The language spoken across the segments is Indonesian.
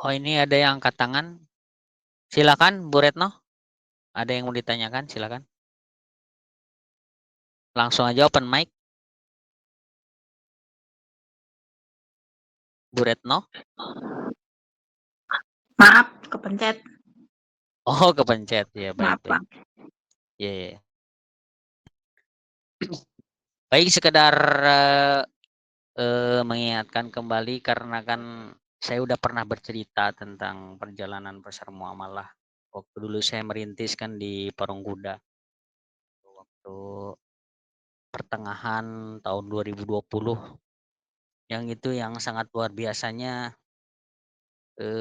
Oh, ini ada yang angkat tangan. Silakan Bu Retno, ada yang mau ditanyakan, silakan. Langsung aja open mic. Bu Retno. Maaf, kepencet. Oh, kepencet. Ya, Maaf, baik-baik. Bang. Ya, ya. Baik, sekedar mengingatkan kembali karena kan saya udah pernah bercerita tentang perjalanan pasar muamalah. Waktu dulu saya merintis kan di Parung Kuda. Waktu pertengahan tahun 2020. Yang itu yang sangat luar biasanya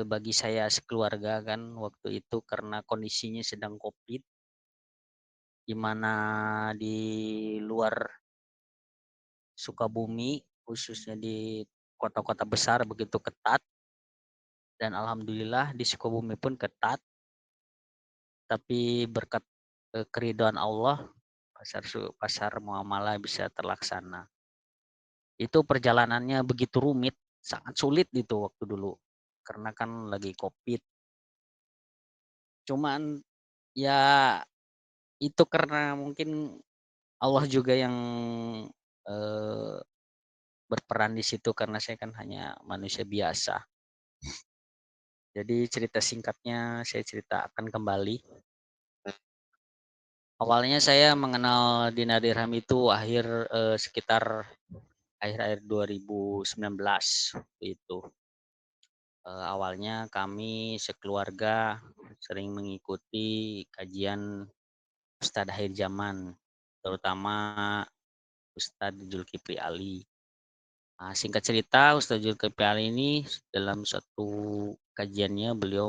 bagi saya sekeluarga kan waktu itu karena kondisinya sedang COVID, di mana di luar Sukabumi, khususnya di kota-kota besar begitu ketat, dan alhamdulillah di Sukabumi pun ketat, tapi berkat keridhaan Allah pasar muamalah bisa terlaksana. Itu perjalanannya begitu rumit, sangat sulit itu waktu dulu karena kan lagi COVID. Cuman ya itu karena mungkin Allah juga yang eh, berperan di situ karena saya kan hanya manusia biasa. Jadi cerita singkatnya saya ceritakan kembali. Awalnya saya mengenal Dina Dirham itu sekitar akhir-akhir 2019 itu. Awalnya kami sekeluarga sering mengikuti kajian Ustadz akhir zaman, terutama Ustadz Zulkifli Ali. Nah, singkat cerita, Ustadz Zulkifli Ali ini dalam satu kajiannya beliau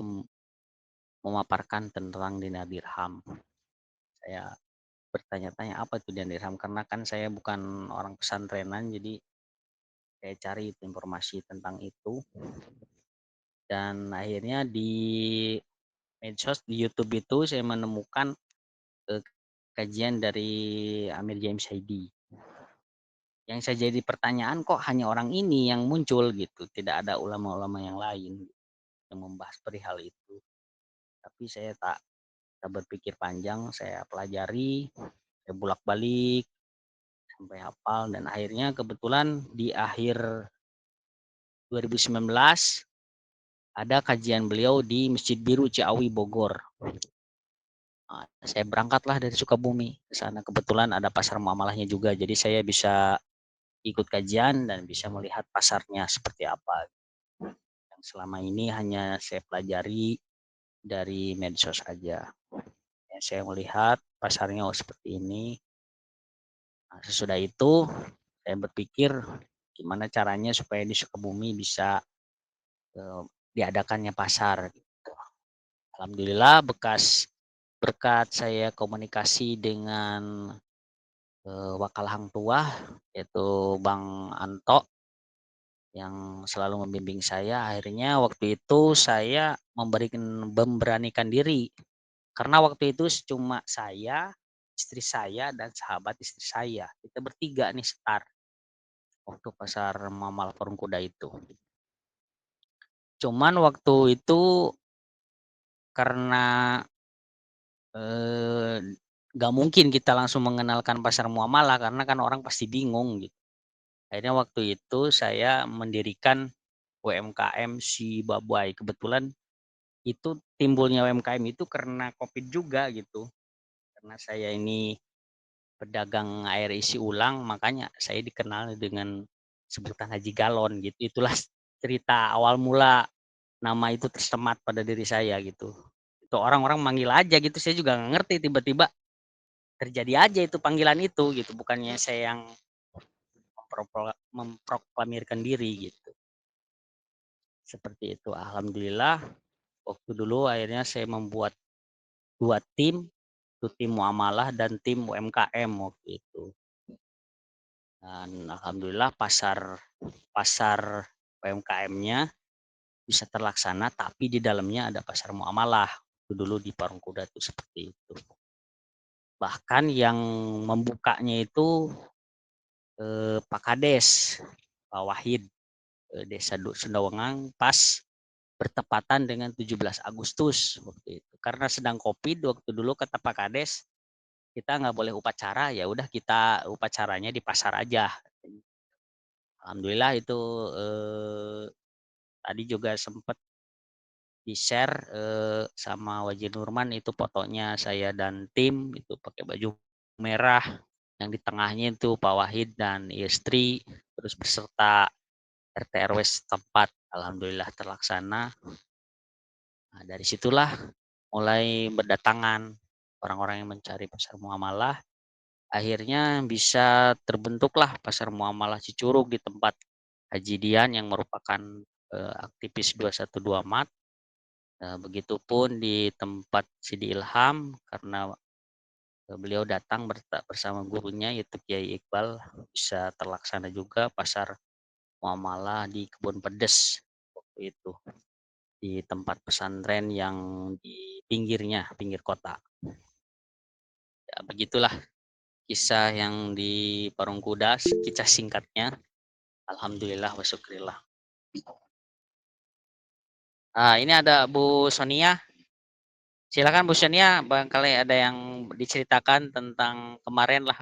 memaparkan tentang dinar dirham. Saya bertanya-tanya apa itu dinar dirham karena kan saya bukan orang pesantrenan, jadi saya cari informasi tentang itu. Dan akhirnya di medsos di YouTube itu saya menemukan kajian dari Amir James Haidi. Yang saya jadi pertanyaan kok hanya orang ini yang muncul gitu, tidak ada ulama-ulama yang lain yang membahas perihal itu. Tapi saya tak berpikir panjang, saya pelajari, saya bolak-balik sampai hafal dan akhirnya kebetulan di akhir 2019 ada kajian beliau di Masjid Biru Ciawi Bogor. Nah, saya berangkatlah dari Sukabumi ke sana, kebetulan ada pasar muamalahnya juga, jadi saya bisa ikut kajian dan bisa melihat pasarnya seperti apa. Yang selama ini hanya saya pelajari dari medsos saja. Ya, saya melihat pasarnya seperti ini. Nah, sesudah itu saya berpikir gimana caranya supaya di Sukabumi bisa diadakannya pasar. Gitu. Alhamdulillah berkat saya komunikasi dengan wakal hang tuah yaitu Bang Anto yang selalu membimbing saya. Akhirnya waktu itu saya memberanikan diri karena waktu itu cuma saya, istri saya dan sahabat istri saya. Kita bertiga nih start waktu pasar Mamal Parung Kuda itu. Cuman waktu itu karena eh, gak mungkin kita langsung mengenalkan pasar muamalah karena kan orang pasti bingung gitu. Akhirnya waktu itu saya mendirikan UMKM si Babuai. Kebetulan itu timbulnya UMKM itu karena COVID juga gitu. Karena saya ini pedagang air isi ulang, makanya saya dikenal dengan sebutan Haji Galon gitu. Itulah cerita awal mula nama itu tersemat pada diri saya gitu. Itu orang-orang manggil aja gitu, saya juga nggak ngerti, tiba-tiba terjadi aja itu panggilan itu gitu. Bukannya saya yang memproklamirkan diri gitu. Seperti itu. Alhamdulillah waktu dulu akhirnya saya membuat 2 tim, itu tim muamalah dan tim UMKM waktu itu. Dan alhamdulillah pasar pasar UMKM-nya bisa terlaksana, tapi di dalamnya ada pasar muamalah. Itu dulu di Parung Kuda itu seperti itu. Bahkan yang membukanya itu Pak Kades, Pak Wahid, Desa Sendawangang pas bertepatan dengan 17 Agustus waktu itu. Karena sedang Covid waktu dulu kata Pak Kades, kita nggak boleh upacara, ya udah kita upacaranya di pasar aja. Alhamdulillah itu tadi juga sempat di-share sama Wajid Nurman itu fotonya saya dan tim itu pakai baju merah, yang di tengahnya itu Pak Wahid dan istri, terus beserta RT RW setempat. Alhamdulillah terlaksana. Nah, dari situlah mulai berdatangan orang-orang yang mencari pasar muamalah. Akhirnya bisa terbentuklah pasar muamalah Cicurug di tempat Haji Dian yang merupakan aktivis 212 Mat. Begitupun di tempat Sidi Ilham karena beliau datang bersama gurunya yaitu Kiai Iqbal, bisa terlaksana juga pasar muamalah di Kebun Pedes waktu itu, di tempat pesantren yang di pinggirnya, pinggir kota. Ya, begitulah kisah yang di Parung Kuda, kisah singkatnya. Alhamdulillah wa syukrillah. Ini ada Bu Sonia. Silakan Bu Sonia, barangkali ada yang diceritakan tentang kemarin lah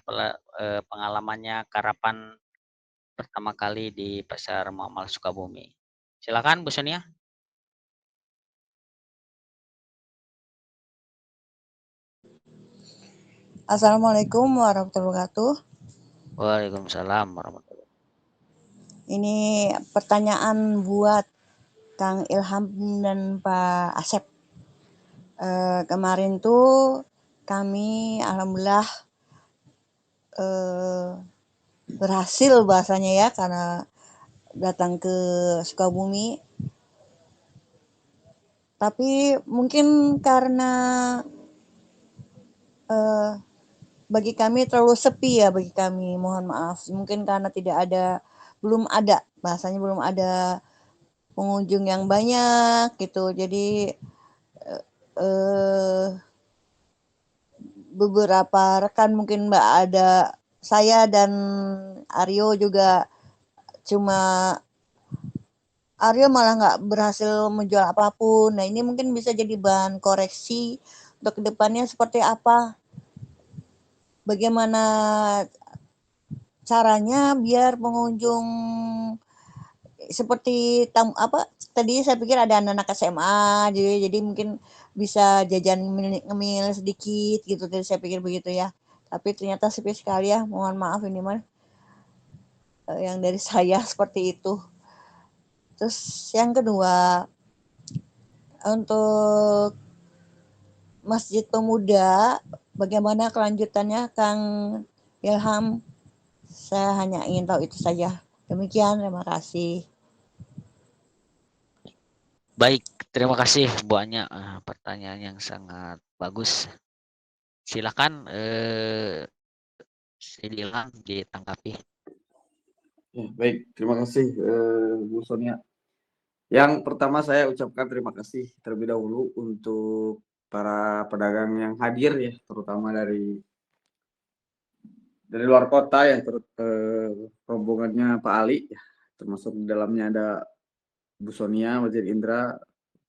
pengalamannya karapan pertama kali di Pasar Muamal Sukabumi. Silakan Bu Sonia. Assalamualaikum warahmatullahi wabarakatuh. Waalaikumsalam warahmatullahi. Ini pertanyaan buat Kang Ilham dan Pak Asep. Kemarin tuh kami alhamdulillah berhasil bahasanya ya karena datang ke Sukabumi. Tapi mungkin karena bagi kami terlalu sepi ya bagi kami, mohon maaf. Mungkin karena belum ada bahasanya belum ada pengunjung yang banyak gitu. Jadi eh, beberapa rekan mungkin Mbak ada saya dan Aryo juga cuma Aryo malah nggak berhasil menjual apapun. Nah ini mungkin bisa jadi bahan koreksi untuk kedepannya seperti apa. Bagaimana caranya biar pengunjung seperti apa tadi saya pikir ada anak-anak SMA jadi mungkin bisa jajan ngemil sedikit gitu tadi saya pikir begitu ya tapi ternyata sepi sekali ya mohon maaf ini mah yang dari saya seperti itu terus yang kedua untuk Masjid Pemuda bagaimana kelanjutannya Kang Ilham saya hanya ingin tahu itu saja demikian terima kasih. Baik, terima kasih banyak pertanyaan yang sangat bagus. Silakan Sidi Ilham ditanggapi. Ya, baik, terima kasih Bu Sonia. Yang pertama saya ucapkan terima kasih terlebih dahulu untuk para pedagang yang hadir ya, terutama dari luar kota ya, rombongannya Pak Ali, ya, termasuk di dalamnya ada Bu Sonia, Wazir Indra,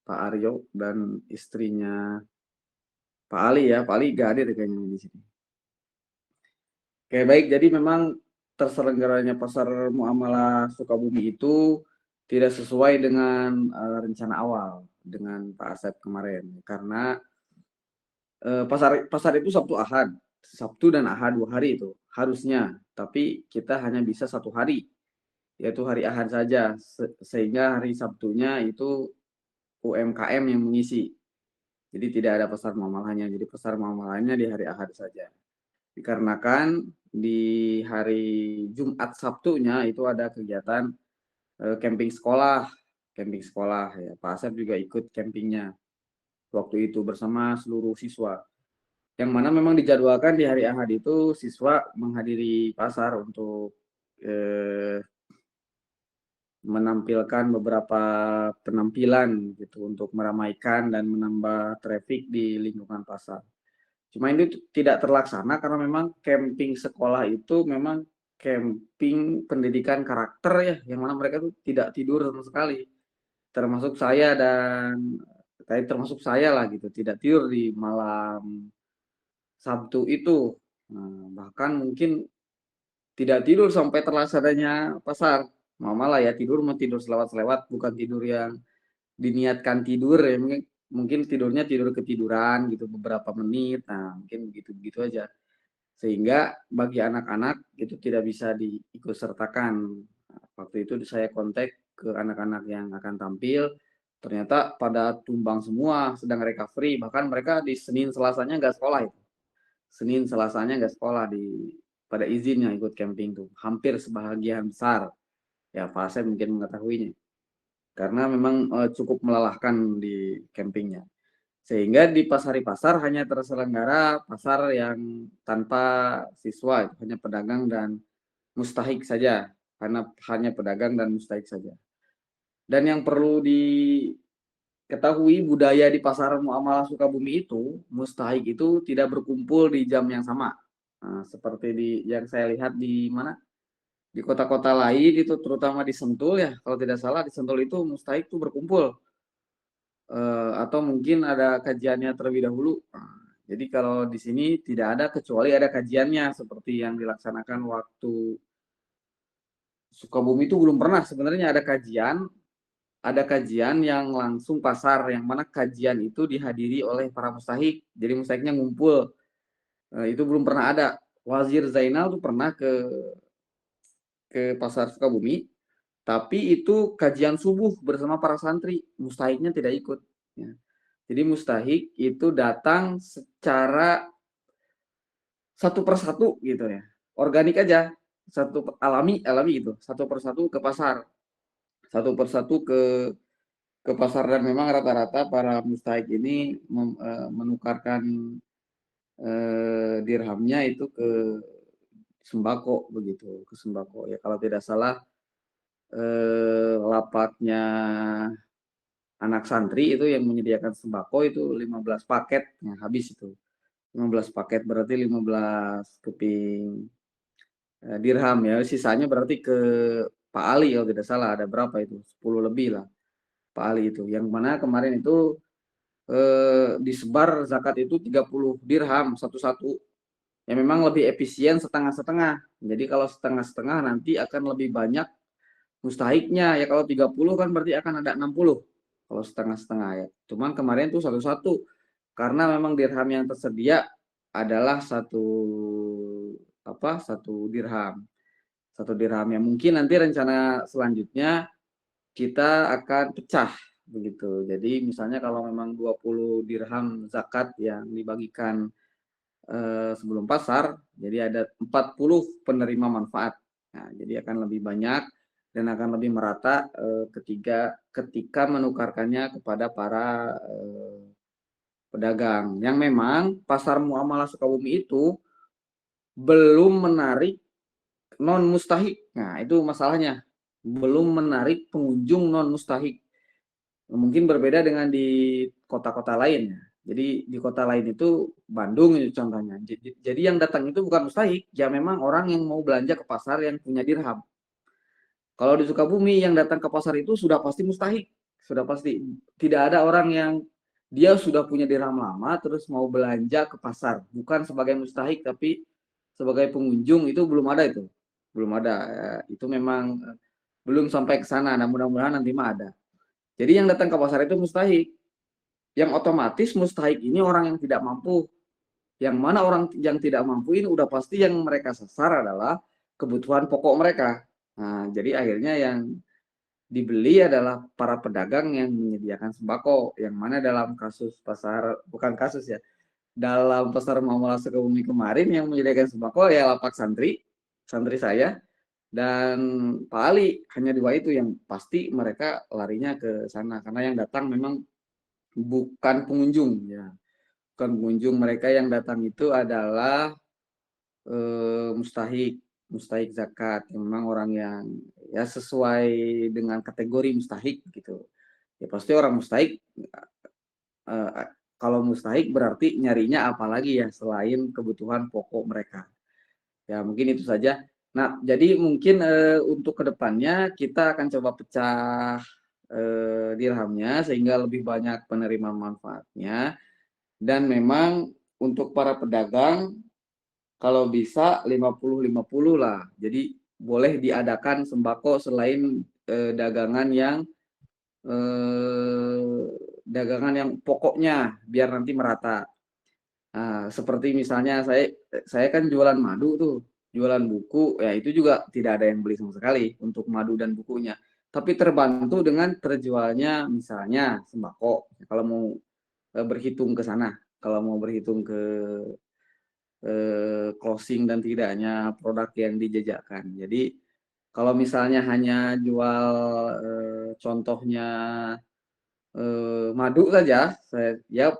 Pak Aryo, dan istrinya Pak Ali ya. Pak Ali gak hadir kayaknya di sini. Oke, baik. Jadi memang terselenggaranya pasar muamalah Sukabumi itu tidak sesuai dengan rencana awal dengan Pak Asep kemarin. Karena pasar itu Sabtu dan Ahad 2 hari itu harusnya. Tapi kita hanya bisa 1 hari, yaitu hari Ahad saja. Sehingga hari Sabtunya itu UMKM yang mengisi. Jadi tidak ada pasar muamalahnya. Jadi pasar muamalahnya di hari Ahad saja. Dikarenakan di hari Jumat Sabtunya itu ada kegiatan camping sekolah ya. Pak Asep juga ikut campingnya waktu itu bersama seluruh siswa. Yang mana memang dijadwalkan di hari Ahad itu siswa menghadiri pasar untuk menampilkan beberapa penampilan gitu untuk meramaikan dan menambah traffic di lingkungan pasar. Cuma ini tidak terlaksana karena memang camping sekolah itu memang camping pendidikan karakter ya, yang mana mereka tuh tidak tidur sama sekali. termasuk saya lah gitu, tidak tidur di malam Sabtu itu. Bahkan mungkin tidak tidur sampai terlaksananya pasar. Malah ya tidur mau tidur selewat-selewat, bukan tidur yang diniatkan tidur ya, mungkin tidurnya tidur ketiduran gitu beberapa menit. Nah, mungkin begitu-begitu aja. Sehingga bagi anak-anak itu tidak bisa diikut sertakan. Waktu itu saya kontak ke anak-anak yang akan tampil, ternyata pada tumbang semua, sedang recovery, bahkan mereka di Senin Selasanya nggak sekolah itu. Senin Selasanya nggak sekolah pada izinnya ikut camping tuh, hampir sebahagian besar. Ya Pak Asep mungkin mengetahuinya, karena memang cukup melelahkan di campingnya. Sehingga di pasar hanya terselenggara pasar yang tanpa siswa, hanya pedagang dan mustahik saja, karena hanya pedagang dan mustahik saja. Dan yang perlu diketahui, budaya di pasar Muamalah Sukabumi itu, mustahik itu tidak berkumpul di jam yang sama. Nah, seperti yang saya lihat di mana? Di kota-kota lain itu, terutama di Sentul ya, kalau tidak salah di Sentul itu mustahik itu berkumpul. Atau mungkin ada kajiannya terlebih dahulu. Jadi kalau di sini tidak ada, kecuali ada kajiannya seperti yang dilaksanakan waktu Sukabumi itu belum pernah sebenarnya ada kajian yang langsung pasar, yang mana kajian itu dihadiri oleh para mustahik. Jadi mustahiknya ngumpul. Itu belum pernah ada. Wazir Zainal tuh pernah ke pasar Sukabumi, tapi itu kajian subuh bersama para santri, mustahiknya tidak ikut. Ya. Jadi mustahik itu datang secara satu persatu gitu ya, organik aja, alami gitu, satu persatu ke pasar, satu persatu ke pasar, dan memang rata-rata para mustahik ini menukarkan dirhamnya itu ke sembako begitu, ke sembako ya, kalau tidak salah lapaknya anak santri itu yang menyediakan sembako itu 15 paket yang habis itu. 15 paket berarti 15 keping dirham ya. Sisanya berarti ke Pak Ali kalau tidak salah, ada berapa itu? 10 lebih lah Pak Ali itu. Yang mana kemarin itu disebar zakat itu 30 dirham satu-satu. Ya memang lebih efisien setengah-setengah. Jadi kalau setengah-setengah nanti akan lebih banyak mustahiknya. Ya kalau 30 kan berarti akan ada 60 kalau setengah-setengah ya. Cuman kemarin tuh satu-satu, karena memang dirham yang tersedia adalah satu dirham. Satu dirham ya. Mungkin nanti rencana selanjutnya kita akan pecah begitu. Jadi misalnya kalau memang 20 dirham zakat yang dibagikan sebelum pasar, jadi ada 40 penerima manfaat. Nah, jadi akan lebih banyak dan akan lebih merata ketika menukarkannya kepada para pedagang. Yang memang pasar Muamalah Sukabumi itu belum menarik non mustahik. Nah, itu masalahnya. Belum menarik pengunjung non mustahik. Mungkin berbeda dengan di kota-kota lain ya. Jadi di kota lain itu Bandung itu contohnya. Jadi yang datang itu bukan mustahik, ya memang orang yang mau belanja ke pasar yang punya dirham. Kalau di Sukabumi yang datang ke pasar itu sudah pasti mustahik, sudah pasti. Tidak ada orang yang dia sudah punya dirham lama terus mau belanja ke pasar, bukan sebagai mustahik tapi sebagai pengunjung, itu belum ada itu. Belum ada. Itu memang belum sampai ke sana. Nah, mudah-mudahan nanti mah ada. Jadi yang datang ke pasar itu mustahik. Yang otomatis mustahik ini orang yang tidak mampu. Yang mana orang yang tidak mampu ini udah pasti yang mereka sasar adalah kebutuhan pokok mereka. Nah, jadi akhirnya yang dibeli adalah para pedagang yang menyediakan sembako. Yang mana dalam kasus pasar, bukan kasus ya, dalam pasar Muamalah Sukabumi kemarin yang menyediakan sembako ya lapak santri saya dan Pak Ali. Hanya dua itu yang pasti mereka larinya ke sana, karena yang datang memang bukan pengunjung ya, bukan pengunjung. Mereka yang datang itu adalah mustahik zakat, yang memang orang yang ya sesuai dengan kategori mustahik gitu. Ya pasti orang mustahik, kalau mustahik berarti nyarinya apalagi ya selain kebutuhan pokok mereka. Ya mungkin itu saja. Nah, jadi mungkin untuk kedepannya kita akan coba pecah dirhamnya sehingga lebih banyak penerima manfaatnya. Dan memang untuk para pedagang kalau bisa 50-50 lah. Jadi boleh diadakan sembako selain dagangan yang pokoknya biar nanti merata. Nah, seperti misalnya saya kan jualan madu tuh, jualan buku, ya itu juga tidak ada yang beli sama sekali untuk madu dan bukunya. Tapi terbantu dengan terjualnya misalnya sembako. Kalau mau berhitung ke sana, kalau mau berhitung ke closing dan tidaknya produk yang dijajakan. Jadi kalau misalnya hanya jual contohnya madu saja, ya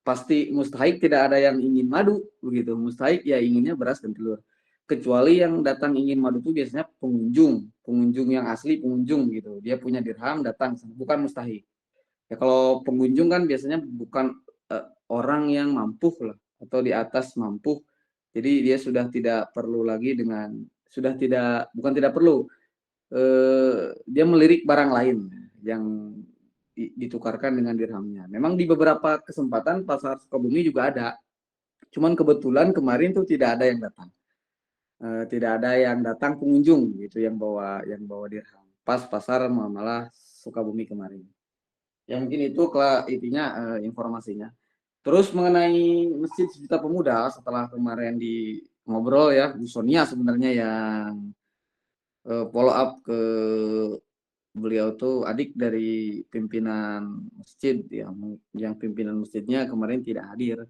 pasti mustahik tidak ada yang ingin madu begitu. Mustahik ya inginnya beras dan telur. Kecuali yang datang ingin madu itu biasanya pengunjung yang asli pengunjung gitu. Dia punya dirham datang, bukan mustahik. Ya kalau pengunjung kan biasanya bukan orang yang mampu lah atau di atas mampu. Jadi dia sudah tidak perlu lagi bukan tidak perlu, dia melirik barang lain yang ditukarkan dengan dirhamnya. Memang di beberapa kesempatan pasar Sukabumi juga ada. Cuman kebetulan kemarin tuh tidak ada yang datang. Tidak ada yang datang pengunjung gitu yang bawa dirham. Pas pasar malah Sukabumi kemarin. Ya mungkin itu intinya informasinya. Terus mengenai Masjid Sejuta Pemuda setelah kemarin di ngobrol ya, Bu Sonia sebenarnya yang follow up ke beliau tuh adik dari pimpinan masjid yang pimpinan masjidnya kemarin tidak hadir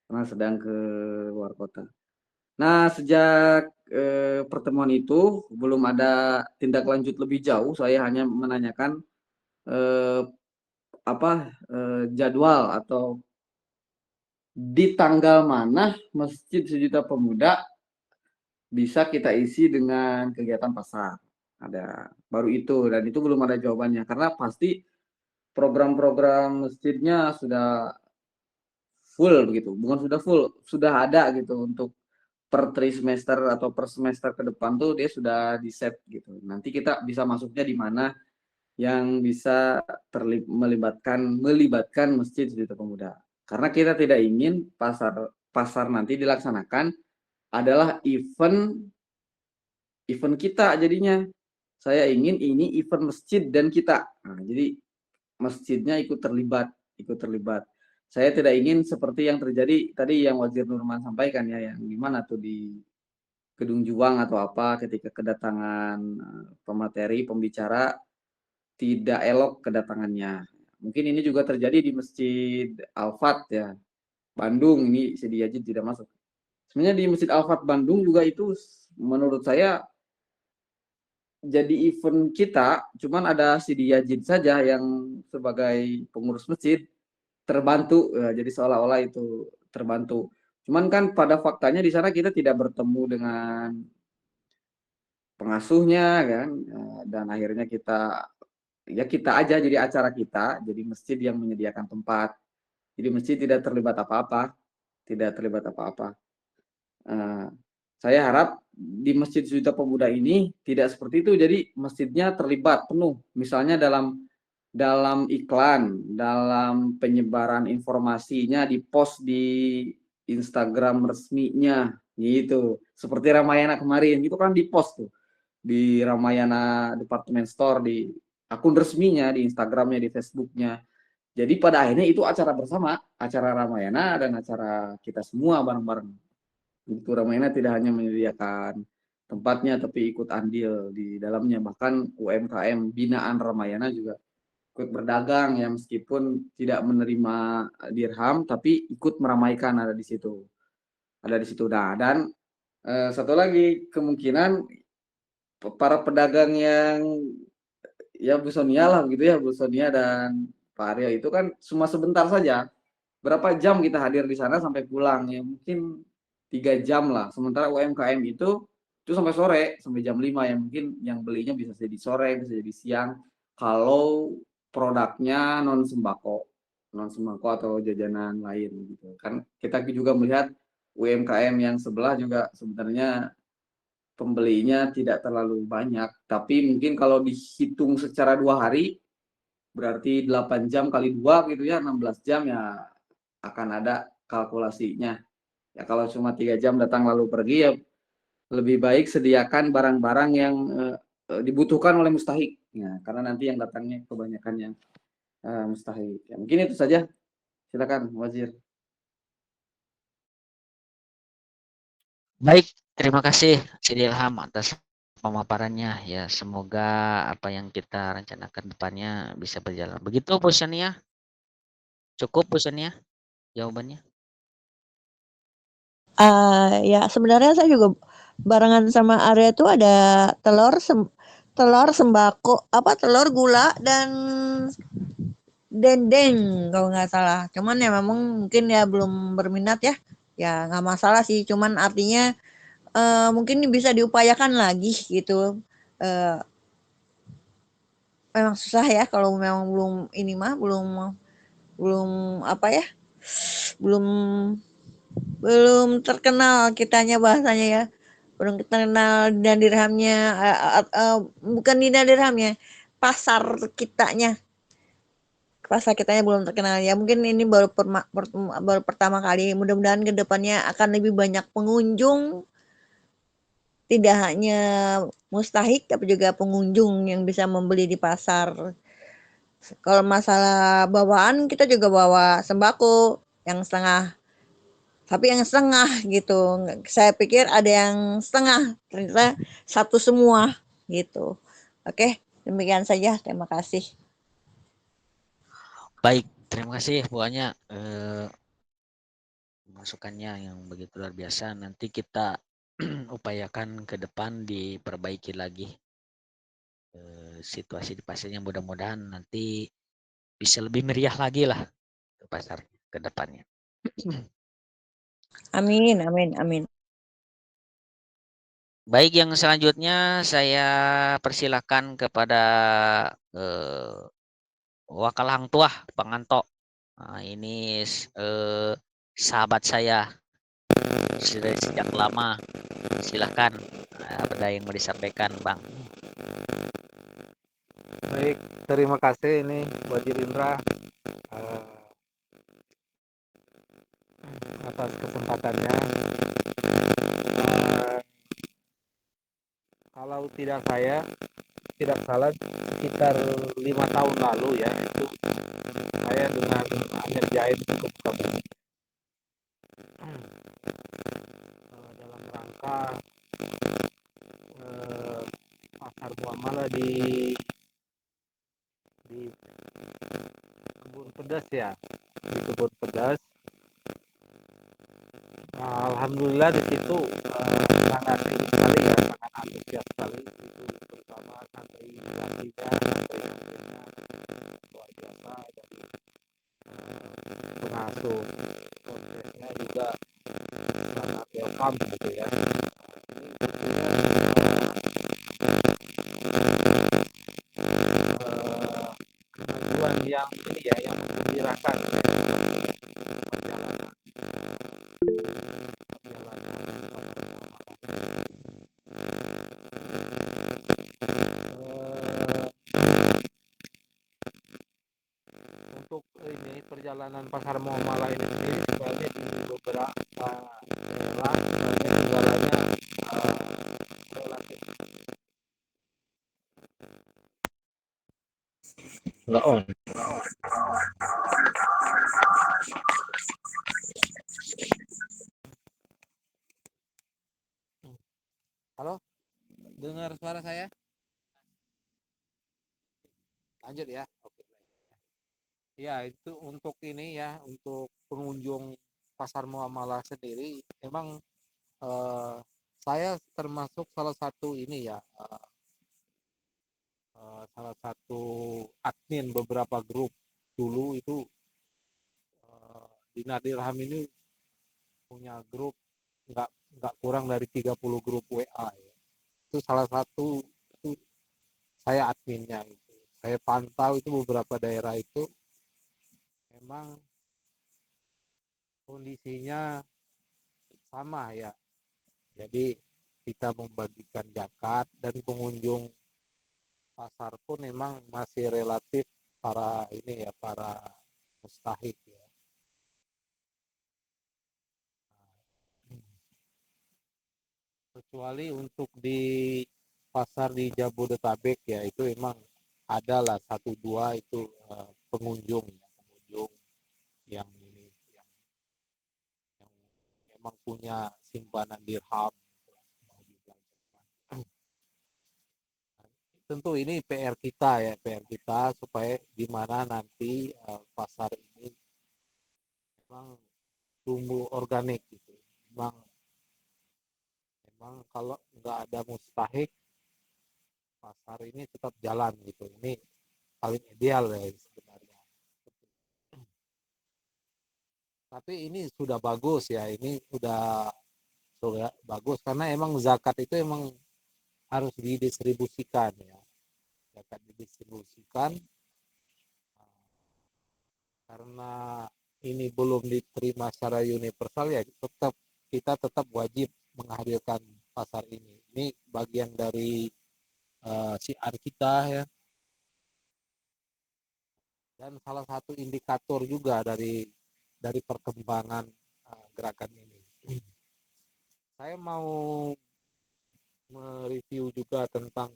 karena sedang ke luar kota. Nah, sejak pertemuan itu belum ada tindak lanjut lebih jauh. Saya hanya menanyakan jadwal atau di tanggal mana Masjid Sejuta Pemuda bisa kita isi dengan kegiatan pasar. Ada baru itu dan itu belum ada jawabannya karena pasti program-program masjidnya sudah full begitu. Bukan sudah full, sudah ada gitu untuk per trimester atau per semester ke depan tuh dia sudah di set gitu. Nanti kita bisa masuknya di mana yang bisa melibatkan Masjid Sejuta Pemuda. Karena kita tidak ingin pasar nanti dilaksanakan adalah event kita jadinya. Saya ingin ini event masjid dan kita. Nah, jadi masjidnya ikut terlibat. Saya tidak ingin seperti yang terjadi tadi yang Wazir Nurman sampaikan ya, yang gimana tuh di Gedung Juang atau apa ketika kedatangan pemateri pembicara tidak elok kedatangannya. Mungkin ini juga terjadi di Masjid Al-Fat ya, Bandung ini Sidi Yazid tidak masuk. Sebenarnya di Masjid Al-Fat Bandung juga itu menurut saya jadi event kita, cuman ada Sidi Yazid saja yang sebagai pengurus masjid terbantu, ya, jadi seolah-olah itu terbantu. Cuman kan pada faktanya di sana kita tidak bertemu dengan pengasuhnya kan, dan akhirnya kita aja jadi acara kita, jadi masjid yang menyediakan tempat. Jadi masjid tidak terlibat apa-apa, saya harap di Masjid Sejuta Pemuda ini tidak seperti itu. Jadi masjidnya terlibat penuh. Misalnya dalam iklan, dalam penyebaran informasinya di post di Instagram resminya gitu. Seperti Ramayana kemarin itu kan di post tuh di Ramayana Department Store di akun resminya di Instagramnya di Facebooknya. Jadi pada akhirnya itu acara bersama, acara Ramayana dan acara kita semua bareng-bareng. Itu Ramayana tidak hanya menyediakan tempatnya tapi ikut andil di dalamnya, bahkan UMKM binaan Ramayana juga ikut berdagang ya meskipun tidak menerima dirham tapi ikut meramaikan ada di situ. Nah, dan satu lagi kemungkinan para pedagang yang ya Bu Sonia lah begitu ya, Bu Sonia dan Pak Aryo itu kan cuma sebentar saja. Berapa jam kita hadir di sana sampai pulang ya mungkin 3 jam lah. Sementara UMKM itu sampai sore, sampai jam 5 ya mungkin yang belinya bisa jadi sore, bisa jadi siang. Kalau produknya non sembako atau jajanan lain gitu. Kan kita juga melihat UMKM yang sebelah juga sebenarnya pembelinya tidak terlalu banyak. Tapi mungkin kalau dihitung secara 2 hari berarti 8 jam kali 2 gitu ya, 16 jam ya akan ada kalkulasinya. Ya kalau cuma 3 jam datang lalu pergi ya lebih baik sediakan barang-barang yang dibutuhkan oleh mustahik. Ya, karena nanti yang datangnya kebanyakan yang mustahik. Ya, mungkin itu saja. Silakan Wazir. Baik, terima kasih Sidi Ilham atas pemaparannya. Ya, semoga apa yang kita rencanakan depannya bisa berjalan. Begitu Bu Sania? Cukup Bu Sania jawabannya? Ya sebenarnya saya juga barengan sama Arya tuh ada telur sembako apa telur gula dan dendeng kalau nggak salah. Cuman ya memang mungkin ya belum berminat ya. Ya nggak masalah sih. Cuman artinya mungkin bisa diupayakan lagi gitu. Eh, Memang susah ya kalau memang belum ini mah belum belum apa ya belum belum terkenal kitanya bahasanya ya belum terkenal dan dirhamnya bukan di dirhamnya pasar kitanya pasar kitanya belum terkenal ya mungkin ini baru pertama kali mudah-mudahan kedepannya akan lebih banyak pengunjung tidak hanya mustahik tapi juga pengunjung yang bisa membeli di pasar. Kalau masalah bawaan kita juga bawa sembako yang setengah, tapi yang setengah gitu. Saya pikir ada yang setengah, ternyata satu semua gitu. Oke, demikian saja. Terima kasih. Baik, terima kasih Bu Anya masukannya yang begitu luar biasa. Nanti kita upayakan ke depan diperbaiki lagi situasi di pasarnya. Mudah-mudahan nanti bisa lebih meriah lagi lah ke pasar ke depannya. Amin, amin, amin. Baik, yang selanjutnya saya persilakan kepada wakal hang tuah Panganto. Nah, ini sahabat saya sudah sejak lama. Silahkan ada yang mau disampaikan, Bang. Baik, terima kasih ini Wazir Indra atas kesempatannya. Kalau tidak salah sekitar 5 tahun lalu ya itu saya dengan Amir Jahid cukup gabung dalam rangka pasar muamalah di Kebun Pedas ya, di Kebun Pedas. Nah, alhamdulillah di situ sangat ini sekali ya, sangat antusias sekali itu terutama santri santrinya luar biasa dari pengasuh prosesnya juga sangat welcome gitu ya. Ini tentunya kemajuan yang ini ya yang menggembirakan ya, perjalanan untuk ini perjalanan pasar muamalah ini sendiri sebenarnya di beberapa daerah sebenarnya kendalanya relatif nggak on. Halo, dengar suara saya? Lanjut ya. Oke. Ya, itu untuk ini ya, untuk pengunjung pasar muamalah sendiri, memang eh, saya termasuk salah satu ini ya, salah satu admin beberapa grup dulu itu di Nadirham ini punya grup nggak kurang dari 30 grup WA ya. Itu salah satu itu saya adminnya itu. Saya pantau itu beberapa daerah itu memang kondisinya sama ya. Jadi kita membagikan zakat dan pengunjung pasar pun memang masih relatif para mustahik ya. Kecuali untuk di pasar di Jabodetabek ya, itu emang adalah satu dua itu pengunjung yang ini yang emang punya simpanan dirham. Tentu ini PR kita ya, PR kita supaya gimana nanti pasar ini memang tumbuh organik gitu. Memang kalau nggak ada mustahik, pasar ini tetap jalan gitu. Ini paling ideal ya sebenarnya. Tapi ini sudah bagus ya, ini sudah bagus karena emang zakat itu emang harus didistribusikan ya. Zakat didistribusikan karena ini belum diterima secara universal ya, kita tetap wajib menghadirkan pasar ini. Ini bagian dari syiar kita ya, dan salah satu indikator juga dari perkembangan gerakan ini. Saya mau mereview juga tentang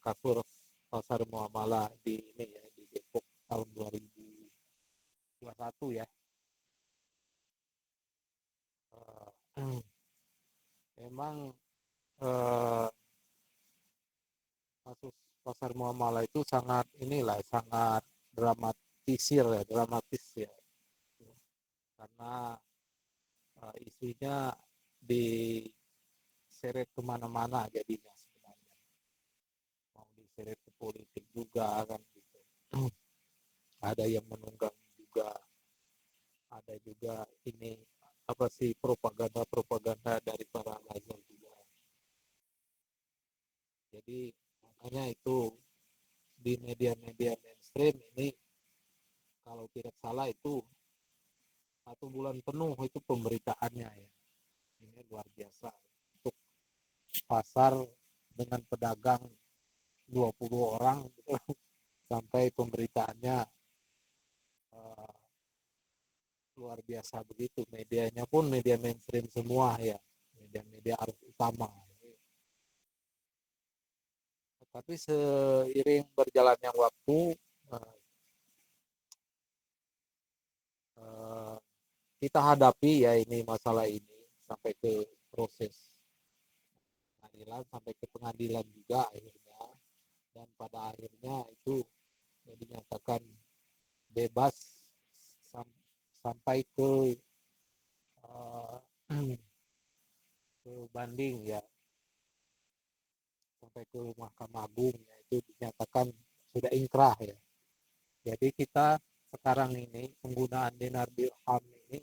kasus pasar muamalah di ini ya, di Depok tahun 2021 ya. Memang kasus pasar muamalah itu sangat dramatis ya, karena isunya diseret kemana-mana jadinya sebenarnya, mau diseret ke politik juga kan gitu. Ada yang menunggangi juga, ada juga ini propaganda dari para lazar juga. Jadi makanya itu di media-media mainstream ini kalau tidak salah itu 1 bulan penuh itu pemberitaannya ya. Ini luar biasa untuk pasar dengan pedagang 20 orang sampai pemberitaannya luar biasa begitu. Medianya pun media mainstream semua ya, media arus utama. Tapi seiring berjalannya waktu kita hadapi ya ini masalah ini sampai ke proses pengadilan, sampai ke pengadilan juga akhirnya, dan pada akhirnya itu dinyatakan bebas sampai ke banding ya, sampai ke Mahkamah Agung ya, itu dinyatakan sudah inkrah ya. Jadi kita sekarang ini penggunaan dinar dirham ini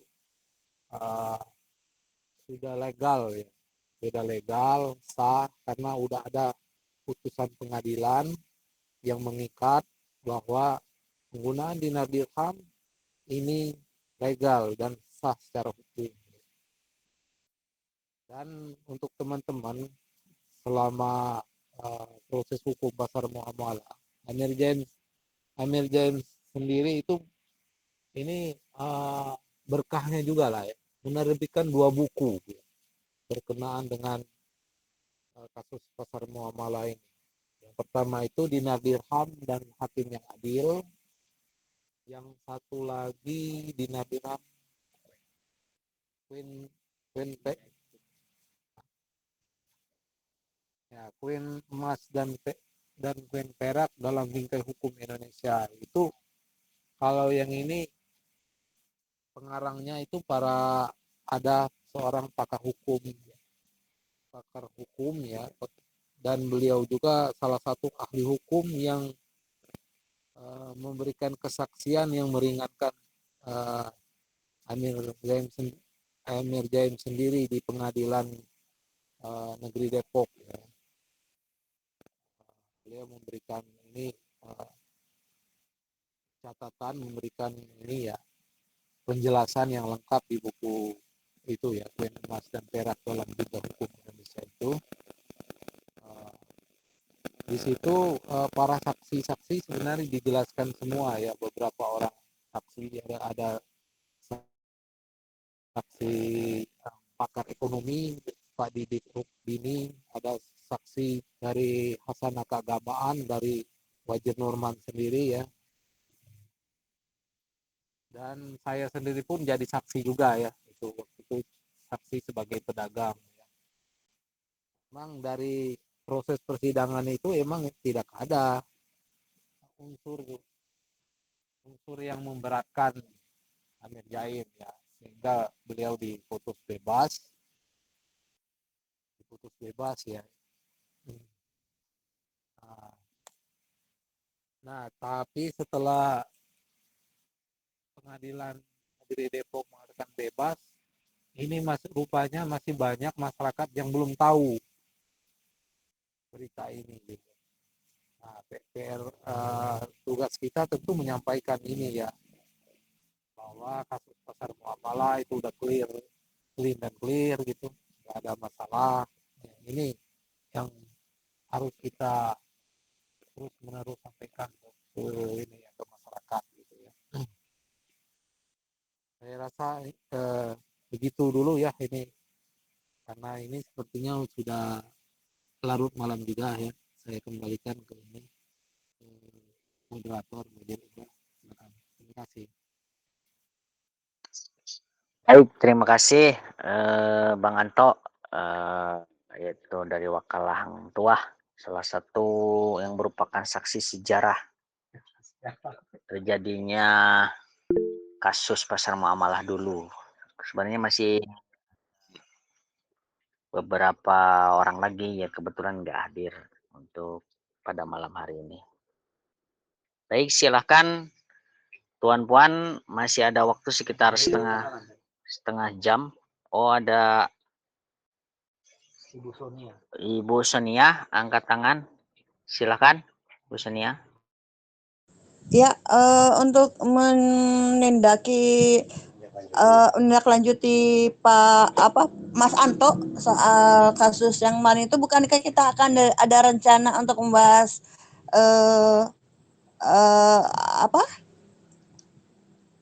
sudah legal ya, sudah legal sah karena udah ada putusan pengadilan yang mengikat bahwa penggunaan dinar dirham ini legal dan sah secara hukum. Dan untuk teman-teman selama proses hukum pasar muamalah, Amir James sendiri itu ini berkahnya juga lah ya, menerbitkan 2 buku ya, berkenaan dengan kasus pasar muamalah ini. Yang pertama itu Dinar Dirham dan Hakim yang Adil. Yang satu lagi Dinar Dirham Queen emas dan Queen perak dalam bingkai hukum Indonesia. Itu kalau yang ini pengarangnya itu ada seorang pakar hukum ya, dan beliau juga salah satu ahli hukum yang memberikan kesaksian yang meringankan Amir James sendiri di pengadilan negeri Depok ya. Beliau memberikan ini catatan, memberikan ini ya penjelasan yang lengkap di buku itu ya, Queen emas dan perak dalam bingkai hukum Indonesia itu. Di situ para saksi saksi-saksi sebenarnya dijelaskan semua ya, beberapa orang saksi, ada saksi pakar ekonomi Pak Didik Rukbini, ada saksi dari Hasanah Keagamaan dari Wajir Nurman sendiri ya, dan saya sendiri pun jadi saksi juga ya, itu waktu itu saksi sebagai pedagang ya. Memang dari proses persidangan itu emang tidak ada unsur yang memberatkan Amir Jaim ya, sehingga beliau diputus bebas ya. Nah, tapi setelah pengadilan negeri Depok mengatakan bebas, ini rupanya masih banyak masyarakat yang belum tahu berita ini gitu. Nah, tugas kita tentu menyampaikan ini ya, bahwa kasus pasar muamalah itu udah clean dan clear gitu, nggak ada masalah. Ini yang harus kita terus menerus sampaikan ke ini ya, ke masyarakat gitu ya. Saya rasa begitu dulu ya ini, karena ini sepertinya sudah larut malam juga ya. Saya kembalikan ke ini moderator. Terima kasih. Baik, terima kasih Bang Anto, yaitu dari Wakalah Hang Tuah, salah satu yang merupakan saksi sejarah terjadinya kasus pasar muamalah dulu. Sebenarnya masih beberapa orang lagi ya, kebetulan nggak hadir untuk pada malam hari ini. Baik, silahkan Tuan Puan, masih ada waktu sekitar setengah jam. Oh, ada Ibu Sonia angkat tangan. Silakan, Bu Sonia. Ya, untuk menindaklanjuti Mas Anto soal kasus yang kemarin itu, bukankah kita akan ada rencana untuk membahas eh eh, apa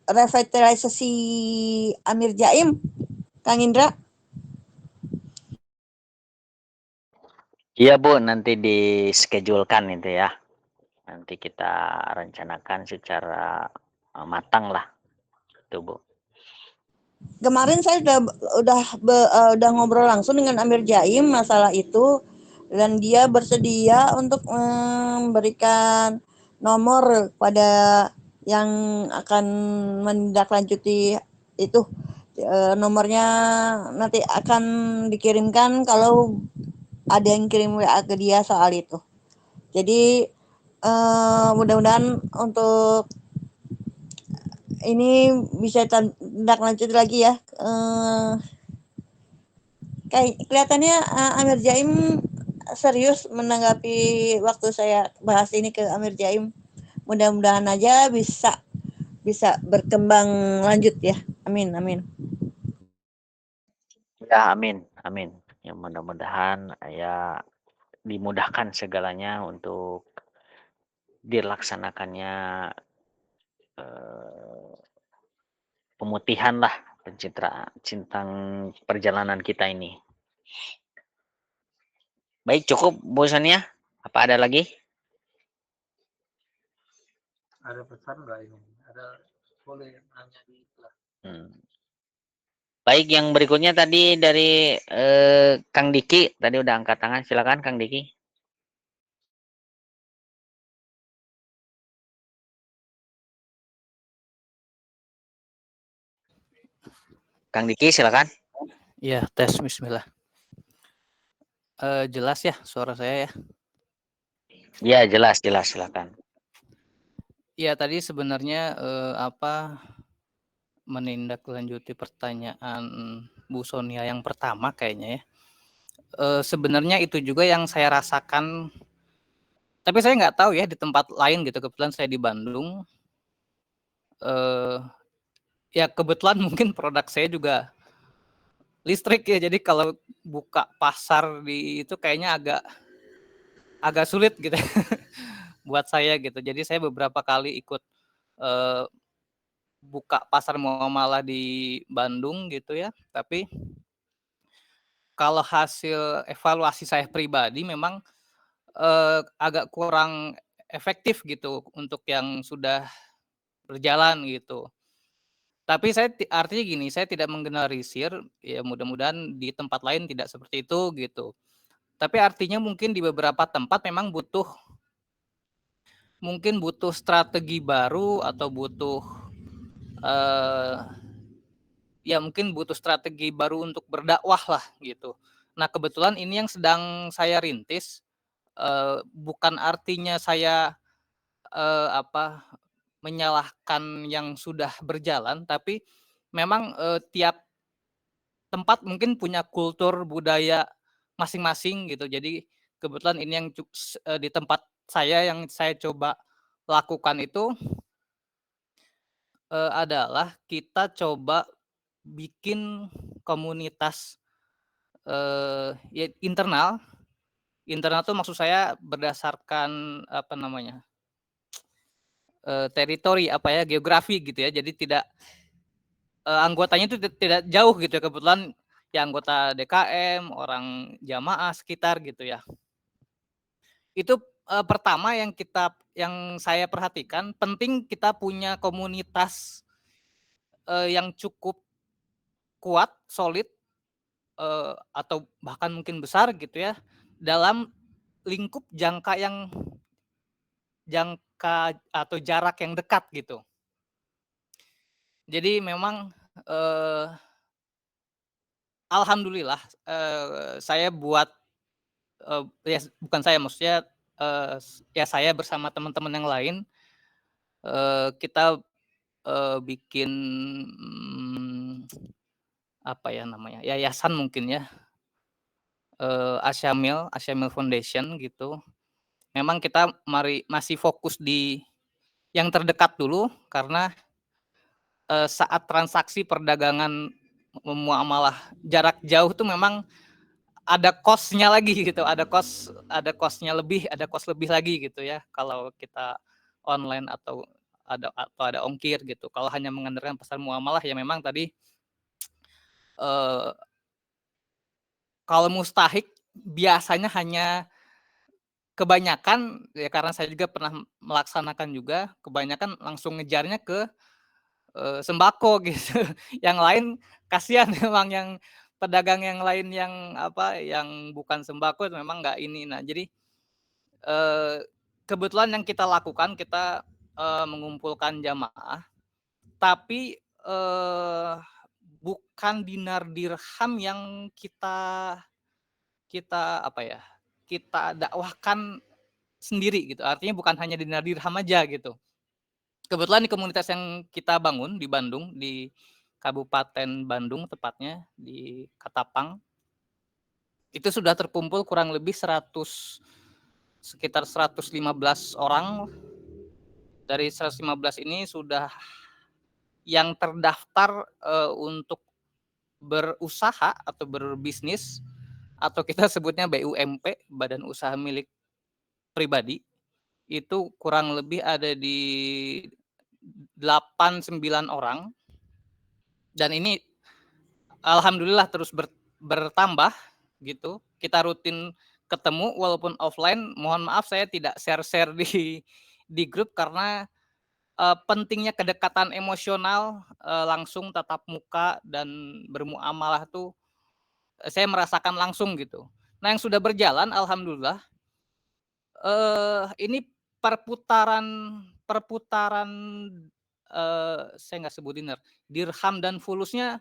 revitalisasi Amir Jaim, Kang Indra? Iya Bu, nanti dischedule-kan itu ya. Nanti kita rencanakan secara matang lah, itu Bu. Kemarin saya udah ngobrol langsung dengan Amir Jaim masalah itu, dan dia bersedia untuk memberikan nomor pada yang akan menindaklanjuti itu. Nomornya nanti akan dikirimkan kalau ada yang kirim WA ke dia soal itu. Jadi mudah-mudahan untuk ini bisa tindak lanjut lagi ya. Kayak kelihatannya Amir Jaim serius menanggapi waktu saya bahas ini ke Amir Jaim. Mudah-mudahan aja bisa berkembang lanjut ya. Amin, amin. Ya, amin, amin. Ya, mudah-mudahan ya dimudahkan segalanya untuk dilaksanakannya pemutihan lah tentang perjalanan kita ini. Baik, cukup Bu Sonia. Apa ada lagi? Ada pesan nggak ini? Ada, boleh nanya di kelas. Baik, yang berikutnya tadi dari Kang Diki, tadi udah angkat tangan, silakan Kang Diki. Kang Diki, silakan. Ya, tes bismillah. Jelas ya suara saya ya? Ya, jelas, silakan. Ya, tadi sebenarnya menindaklanjuti pertanyaan Bu Sonia yang pertama kayaknya ya. Sebenarnya itu juga yang saya rasakan, tapi saya nggak tahu ya di tempat lain gitu. Kebetulan saya di Bandung. Ya kebetulan mungkin produk saya juga listrik ya, jadi kalau buka pasar di itu kayaknya agak sulit gitu. buat saya gitu. Jadi saya beberapa kali ikut buka pasar muamalah di Bandung gitu ya. Tapi kalau hasil evaluasi saya pribadi memang agak kurang efektif gitu untuk yang sudah berjalan gitu. Tapi saya artinya gini, saya tidak menggeneralisir, ya mudah-mudahan di tempat lain tidak seperti itu gitu. Tapi artinya mungkin di beberapa tempat memang mungkin butuh strategi baru atau butuh ya mungkin butuh strategi baru untuk berdakwah lah gitu. Nah kebetulan ini yang sedang saya rintis, bukan artinya saya menyalahkan yang sudah berjalan, tapi memang tiap tempat mungkin punya kultur budaya masing-masing gitu. Jadi kebetulan ini yang di tempat saya yang saya coba lakukan itu adalah kita coba bikin komunitas ya internal tuh maksud saya berdasarkan teritori geografi gitu ya. Jadi tidak anggotanya itu tidak jauh gitu ya, kebetulan ya anggota DKM, orang jamaah sekitar gitu ya. Itu pertama yang saya perhatikan, penting kita punya komunitas yang cukup kuat, solid, atau bahkan mungkin besar gitu ya, dalam lingkup jangka atau jarak yang dekat gitu. Jadi memang alhamdulillah saya buat ya bukan saya, maksudnya ya saya bersama teman-teman yang lain kita bikin yayasan mungkin ya, Asia Meal Foundation gitu. Memang kita masih fokus di yang terdekat dulu karena saat transaksi perdagangan muamalah jarak jauh tuh memang ada cost-nya lagi gitu, ada cost lebih lagi gitu ya kalau kita online atau ada ongkir gitu. Kalau hanya mengandalkan pasar muamalah ya memang tadi kalau mustahik biasanya hanya kebanyakan ya karena saya juga pernah melaksanakan juga, kebanyakan langsung ngejarnya ke sembako gitu. Yang lain kasihan memang yang pedagang yang lain yang bukan sembako memang nggak ini. Nah jadi kebetulan yang kita lakukan kita mengumpulkan jamaah, tapi bukan dinar dirham yang kita dakwahkan sendiri gitu. Artinya bukan hanya dinar dirham aja gitu. Kebetulan di komunitas yang kita bangun di Bandung, di Kabupaten Bandung tepatnya, di Katapang, itu sudah terkumpul kurang lebih sekitar 115 orang. Dari 115 ini sudah yang terdaftar untuk berusaha atau berbisnis, atau kita sebutnya BUMP, Badan Usaha Milik Pribadi, itu kurang lebih ada di 8-9 orang. Dan ini alhamdulillah terus bertambah gitu. Kita rutin ketemu walaupun offline. Mohon maaf saya tidak share di grup karena pentingnya kedekatan emosional, langsung tatap muka dan bermuamalah tuh saya merasakan langsung gitu. Nah yang sudah berjalan alhamdulillah ini perputaran saya nggak sebut dirham dan fulusnya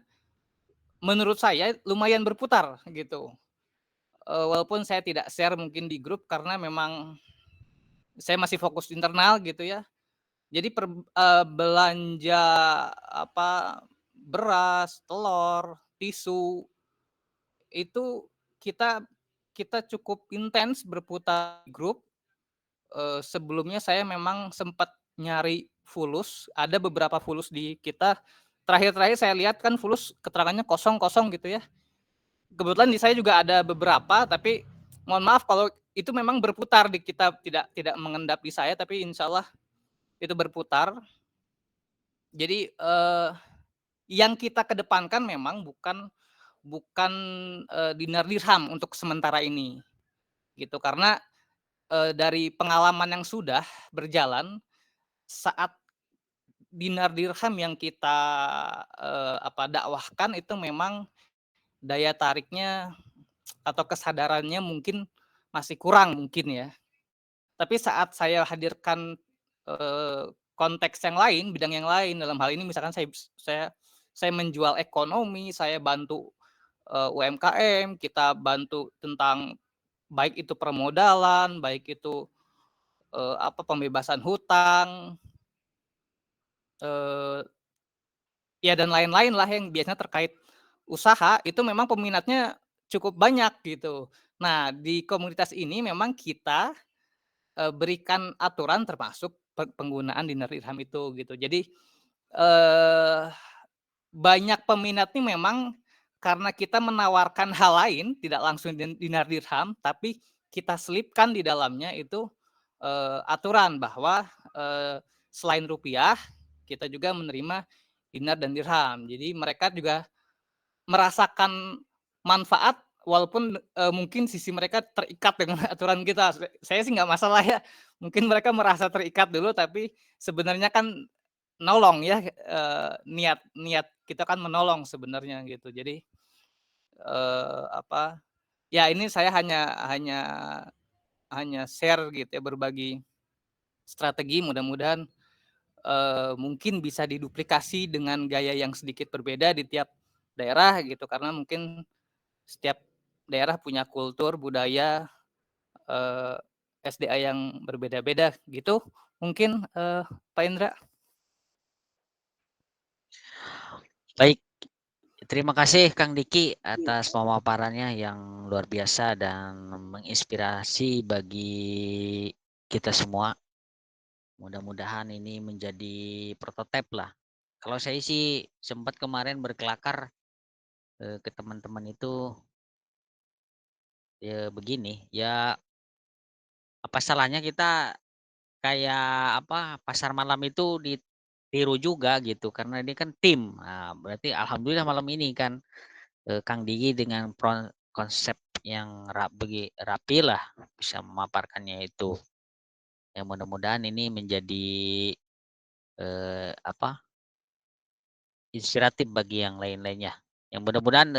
menurut saya lumayan berputar gitu. Walaupun saya tidak share mungkin di grup karena memang saya masih fokus internal gitu ya. Jadi belanja beras, telur, tisu itu kita cukup intens berputar di grup. Sebelumnya saya memang sempat nyari fulus, ada beberapa fulus di kita. Terakhir saya lihat kan fulus keterangannya kosong gitu ya. Kebetulan di saya juga ada beberapa, tapi mohon maaf kalau itu memang berputar di kita, tidak mengendap di saya, tapi insya Allah itu berputar. Jadi yang kita kedepankan memang bukan bukan dinar dirham untuk sementara ini, gitu. Karena dari pengalaman yang sudah berjalan, saat dinar dirham yang kita dakwahkan itu memang daya tariknya atau kesadarannya mungkin masih kurang mungkin ya. Tapi saat saya hadirkan konteks yang lain, bidang yang lain, dalam hal ini misalkan saya menjual ekonomi, saya bantu UMKM, kita bantu tentang baik itu permodalan, baik itu pembebasan hutang, ya dan lain-lain lah yang biasanya terkait usaha, itu memang peminatnya cukup banyak gitu. Nah, di komunitas ini memang kita berikan aturan termasuk penggunaan dinar dirham itu gitu. Jadi eh, banyak peminat nih memang karena kita menawarkan hal lain, tidak langsung dinar dirham, tapi kita selipkan di dalamnya itu aturan bahwa selain rupiah kita juga menerima dinar dan dirham. Jadi mereka juga merasakan manfaat walaupun mungkin sisi mereka terikat dengan aturan kita. Saya sih nggak masalah ya. Mungkin mereka merasa terikat dulu, tapi sebenarnya kan nolong ya, niat kita kan menolong sebenarnya gitu. Jadi ya ini saya hanya share gitu ya, berbagi strategi, mudah-mudahan mungkin bisa diduplikasi dengan gaya yang sedikit berbeda di tiap daerah gitu, karena mungkin setiap daerah punya kultur, budaya, SDA yang berbeda-beda gitu. Mungkin Pak Indra. Baik, terima kasih Kang Diki atas pemaparannya yang luar biasa dan menginspirasi bagi kita semua. Mudah-mudahan ini menjadi prototipe lah. Kalau saya sih sempat kemarin berkelakar ke teman-teman itu ya begini, ya apa salahnya kita kayak pasar malam itu ditiru juga gitu karena ini kan tim. Nah, berarti alhamdulillah malam ini kan Kang Diki dengan konsep yang rapi lah bisa memaparkannya itu. Yang mudah-mudahan ini menjadi inspiratif bagi yang lain-lainnya. Yang mudah-mudahan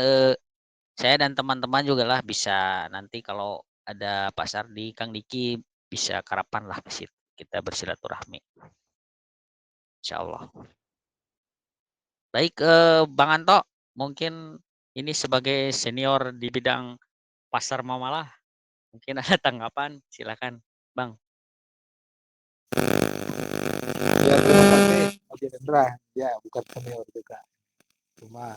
saya dan teman-teman juga lah bisa nanti kalau ada pasar di Kang Diki bisa karapan lah ke situ. Kita bersilaturahmi. Insya Allah. Baik, Bang Anto, mungkin ini sebagai senior di bidang pasar mamalah, mungkin ada tanggapan, silakan, Bang. Ya terima kasih Mas Indra. Ya bukan senior juga. Cuma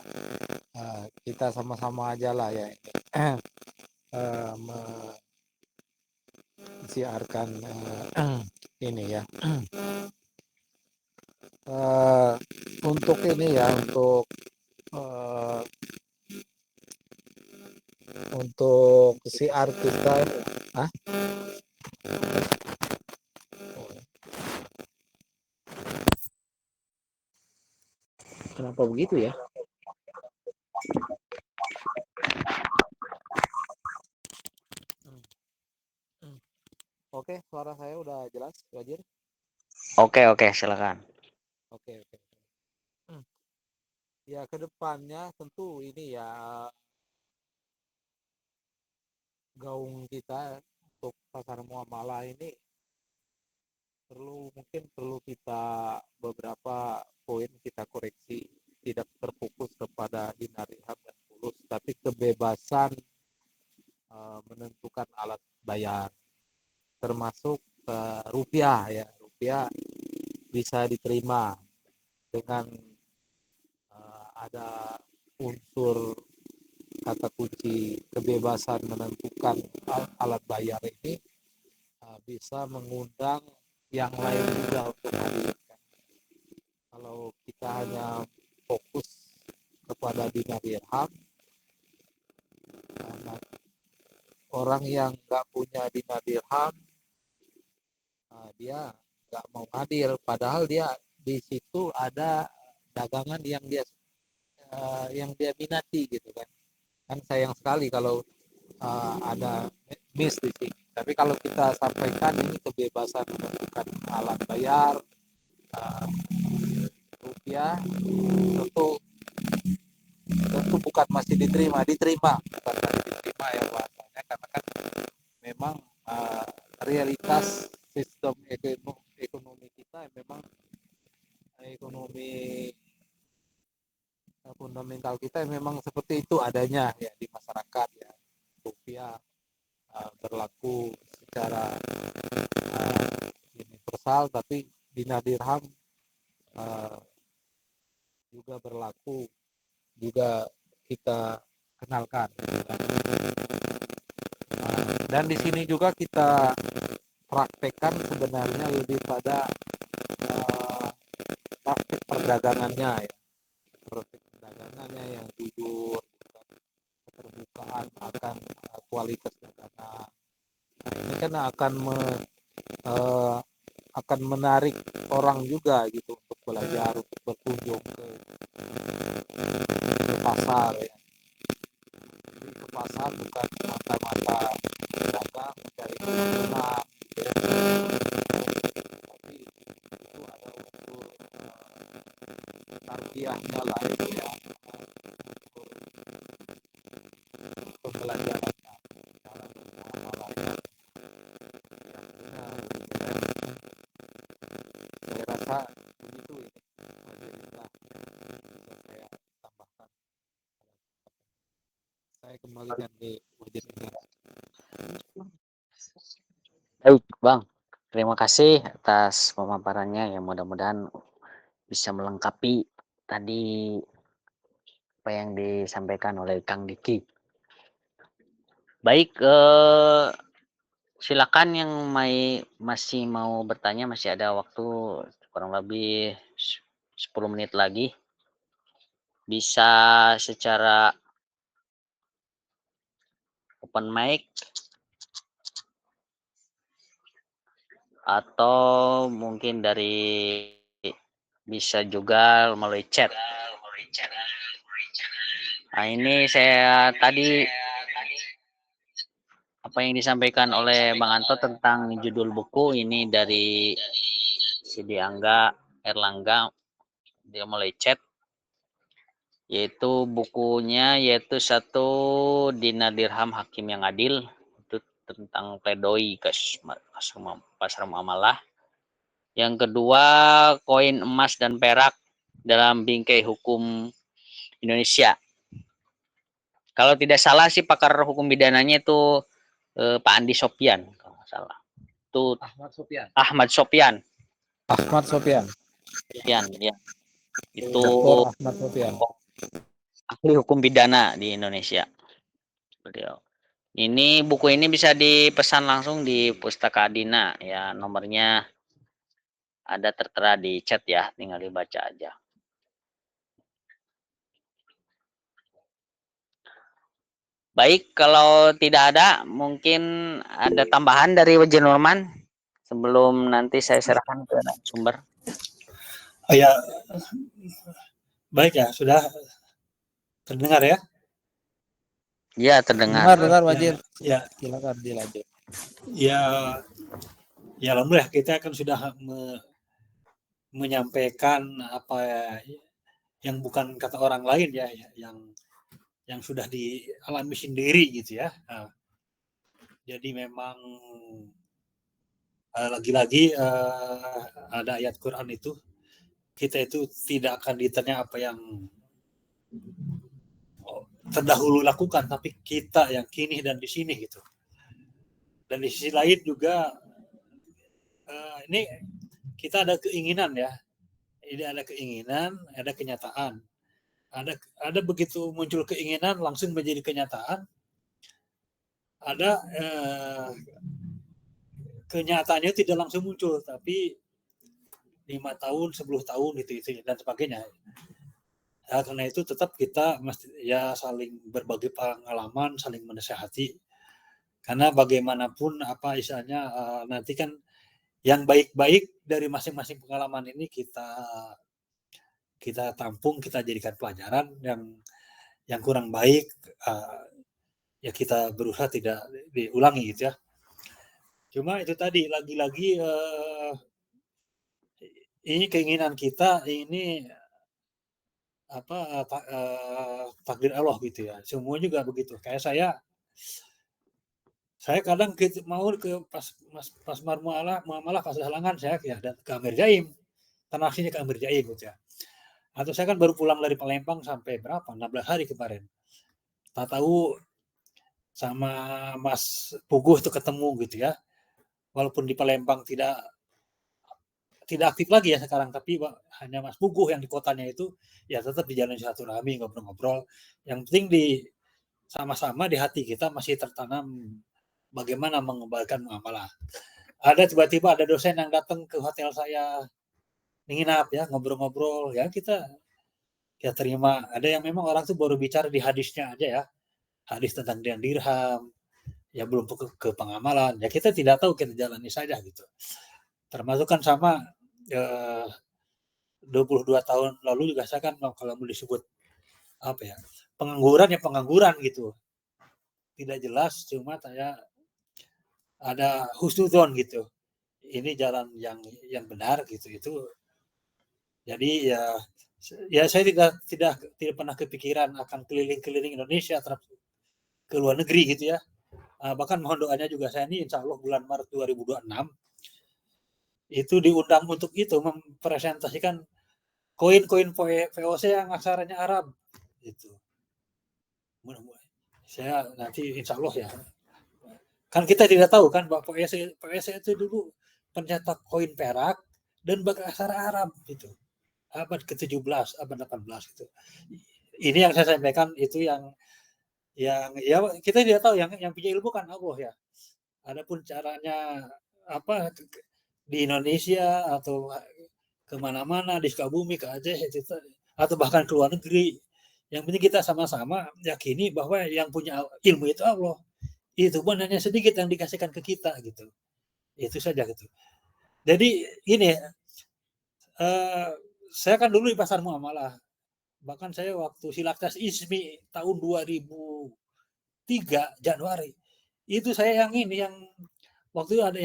kita sama-sama aja lah ya ini mensiarkan ini ya. Untuk ini ya, untuk siar kita, Kenapa begitu ya? Oke, suara saya udah jelas, Wajir? Oke, silakan. Oke. Ya, kedepannya tentu ini ya gaung kita untuk pasar muamalah ini mungkin perlu kita beberapa poin kita koreksi, tidak terfokus kepada dinar dirham dan fulus, tapi kebebasan menentukan alat bayar, termasuk rupiah ya. Rupiah bisa diterima dengan ada unsur kata kunci kebebasan menentukan alat bayar ini bisa mengundang yang lain juga untuk hadir. Kalau kita hanya fokus kepada dinar dirham, orang yang nggak punya dina dirham, dia nggak mau hadir, padahal dia di situ ada dagangan yang dia minati gitu kan. Kan sayang sekali kalau ada miss di sini. Tapi kalau kita sampaikan ini kebebasan menentukan alat bayar rupiah, tentu bukan masih diterima bukan masih diterima ya bahasanya, karena kan memang realitas sistem ekonomi kita memang ekonomi fundamental kita memang seperti itu adanya ya di masyarakat ya. Rupiah berlaku secara universal, tapi dina dirham juga berlaku, juga kita kenalkan. Dan di sini juga kita praktekkan sebenarnya lebih pada praktek perdagangannya ya, praktek perdagangannya yang jujur, keterbukaan akan kualitas dagangan. Nah, ini kan akan menarik orang juga gitu untuk belajar, untuk berkunjung ke pasar ya. Jadi ke pasar bukan mata-mata dagang mencari keuntungan gitu ya. Tapi itu ada unsur tarbiyahnya lah itu ya, pembelajaran cara bermuamalah yang benar gitu kan. Saya rasa begitu ini Alhamdulillah bisa saya tambahkan. Saya kembalikan di Wajib Negara. Baik, Bang. Terima kasih atas pemaparannya, yang mudah-mudahan bisa melengkapi tadi apa yang disampaikan oleh Kang Diki. Baik, silakan yang masih mau bertanya, masih ada waktu kurang lebih 10 menit lagi. Bisa secara open mic atau mungkin bisa juga melalui chat. Nah, ini saya tadi apa yang disampaikan oleh Bang Anto tentang judul buku ini dari Sidi Angga Erlangga, dia mulai chat, yaitu bukunya yaitu satu Dina Dirham Hakim yang Adil, itu tentang pledoi pasar muamalah. Yang kedua, koin emas dan perak dalam bingkai hukum Indonesia. Kalau tidak salah sih pakar hukum pidananya itu Pak Andi Sopyan kalau nggak salah. Itu Ahmad Sopyan ya. Itu Ahmad Sopyan. ahli hukum pidana di Indonesia. Beliau. Ini buku ini bisa dipesan langsung di Pustaka Adina ya, nomornya ada tertera di chat ya, tinggal dibaca aja. Baik, kalau tidak ada, mungkin ada tambahan dari Wajih Nurman sebelum nanti saya serahkan ke sumber. Oh ya, baik ya, sudah terdengar ya? Ya, terdengar. Dengar Wajih. Ya, Silakan dilanjut. ya, alhamdulillah kita kan sudah menyampaikan apa yang bukan kata orang lain ya, yang sudah dialami sendiri gitu ya. Nah, jadi memang lagi-lagi ada ayat Quran itu, kita itu tidak akan ditanya apa yang terdahulu lakukan, tapi kita yang kini dan di sini gitu. Dan di sisi lain juga ini kita ada keinginan ya, ini ada keinginan, ada kenyataan. Ada begitu muncul keinginan langsung menjadi kenyataan. Ada kenyataannya tidak langsung muncul, tapi 5 tahun, 10 tahun itu dan sebagainya. Ya, karena itu tetap kita mesti ya saling berbagi pengalaman, saling menasihati Karena bagaimanapun apa istilahnya nanti kan yang baik-baik dari masing-masing pengalaman ini kita tampung, kita jadikan pelajaran. Yang kurang baik ya kita berusaha tidak diulangi gitu ya. Cuma itu tadi lagi-lagi ini keinginan kita ini apa takdir Allah gitu ya. Semua juga begitu. Kayak saya kadang mau pas muamalah pas halangan saya ya dan ke Amir Jaim, transaksinya ke Amir Jaim gitu ya. Atau saya kan baru pulang dari Palembang sampai berapa 16 hari kemarin. Tak tahu sama Mas Puguh itu ketemu gitu ya. Walaupun di Palembang tidak aktif lagi ya sekarang, tapi hanya Mas Puguh yang di kotanya itu ya tetap di jalan silaturahmi, ngobrol-ngobrol. Yang penting sama-sama di hati kita masih tertanam bagaimana mengembalikan muamalah. Ada tiba-tiba ada dosen yang datang ke hotel saya menginap ya, ngobrol-ngobrol ya kita terima. Ada yang memang orang tuh baru bicara di hadisnya aja ya, hadis tentang dirham, ya belum ke pengamalan. Ya kita tidak tahu, kita jalani saja gitu. Termasuk kan sama 22 tahun lalu juga saya kan kalau mau disebut apa ya, pengangguran gitu. Tidak jelas, cuma saya ada husnuzon gitu. Ini jalan yang benar gitu itu. Jadi ya saya tidak pernah kepikiran akan keliling-keliling Indonesia ke luar negeri gitu ya. Bahkan mohon doanya juga saya ini insya Allah bulan Maret 2026 itu diundang untuk itu mempresentasikan koin-koin VOC yang aksaranya Arab gitu. Saya nanti insya Allah ya. Kan kita tidak tahu kan bahwa VOC itu dulu pencetak koin perak dan beraksara Arab gitu. Abad ke-17, abad 18 gitu. Ini yang saya sampaikan itu yang ya kita tidak tahu yang punya ilmu kan Allah ya. Adapun caranya apa di Indonesia atau kemana-mana di Sukabumi ke Aceh atau bahkan ke luar negeri, yang penting kita sama-sama yakini bahwa yang punya ilmu itu Allah. Itu pun hanya sedikit yang dikasihkan ke kita gitu. Itu saja gitu. Jadi ini saya kan dulu di pasar muamalah. Bahkan saya waktu Silaktas ISMI tahun 2003 Januari itu saya yang waktu itu ada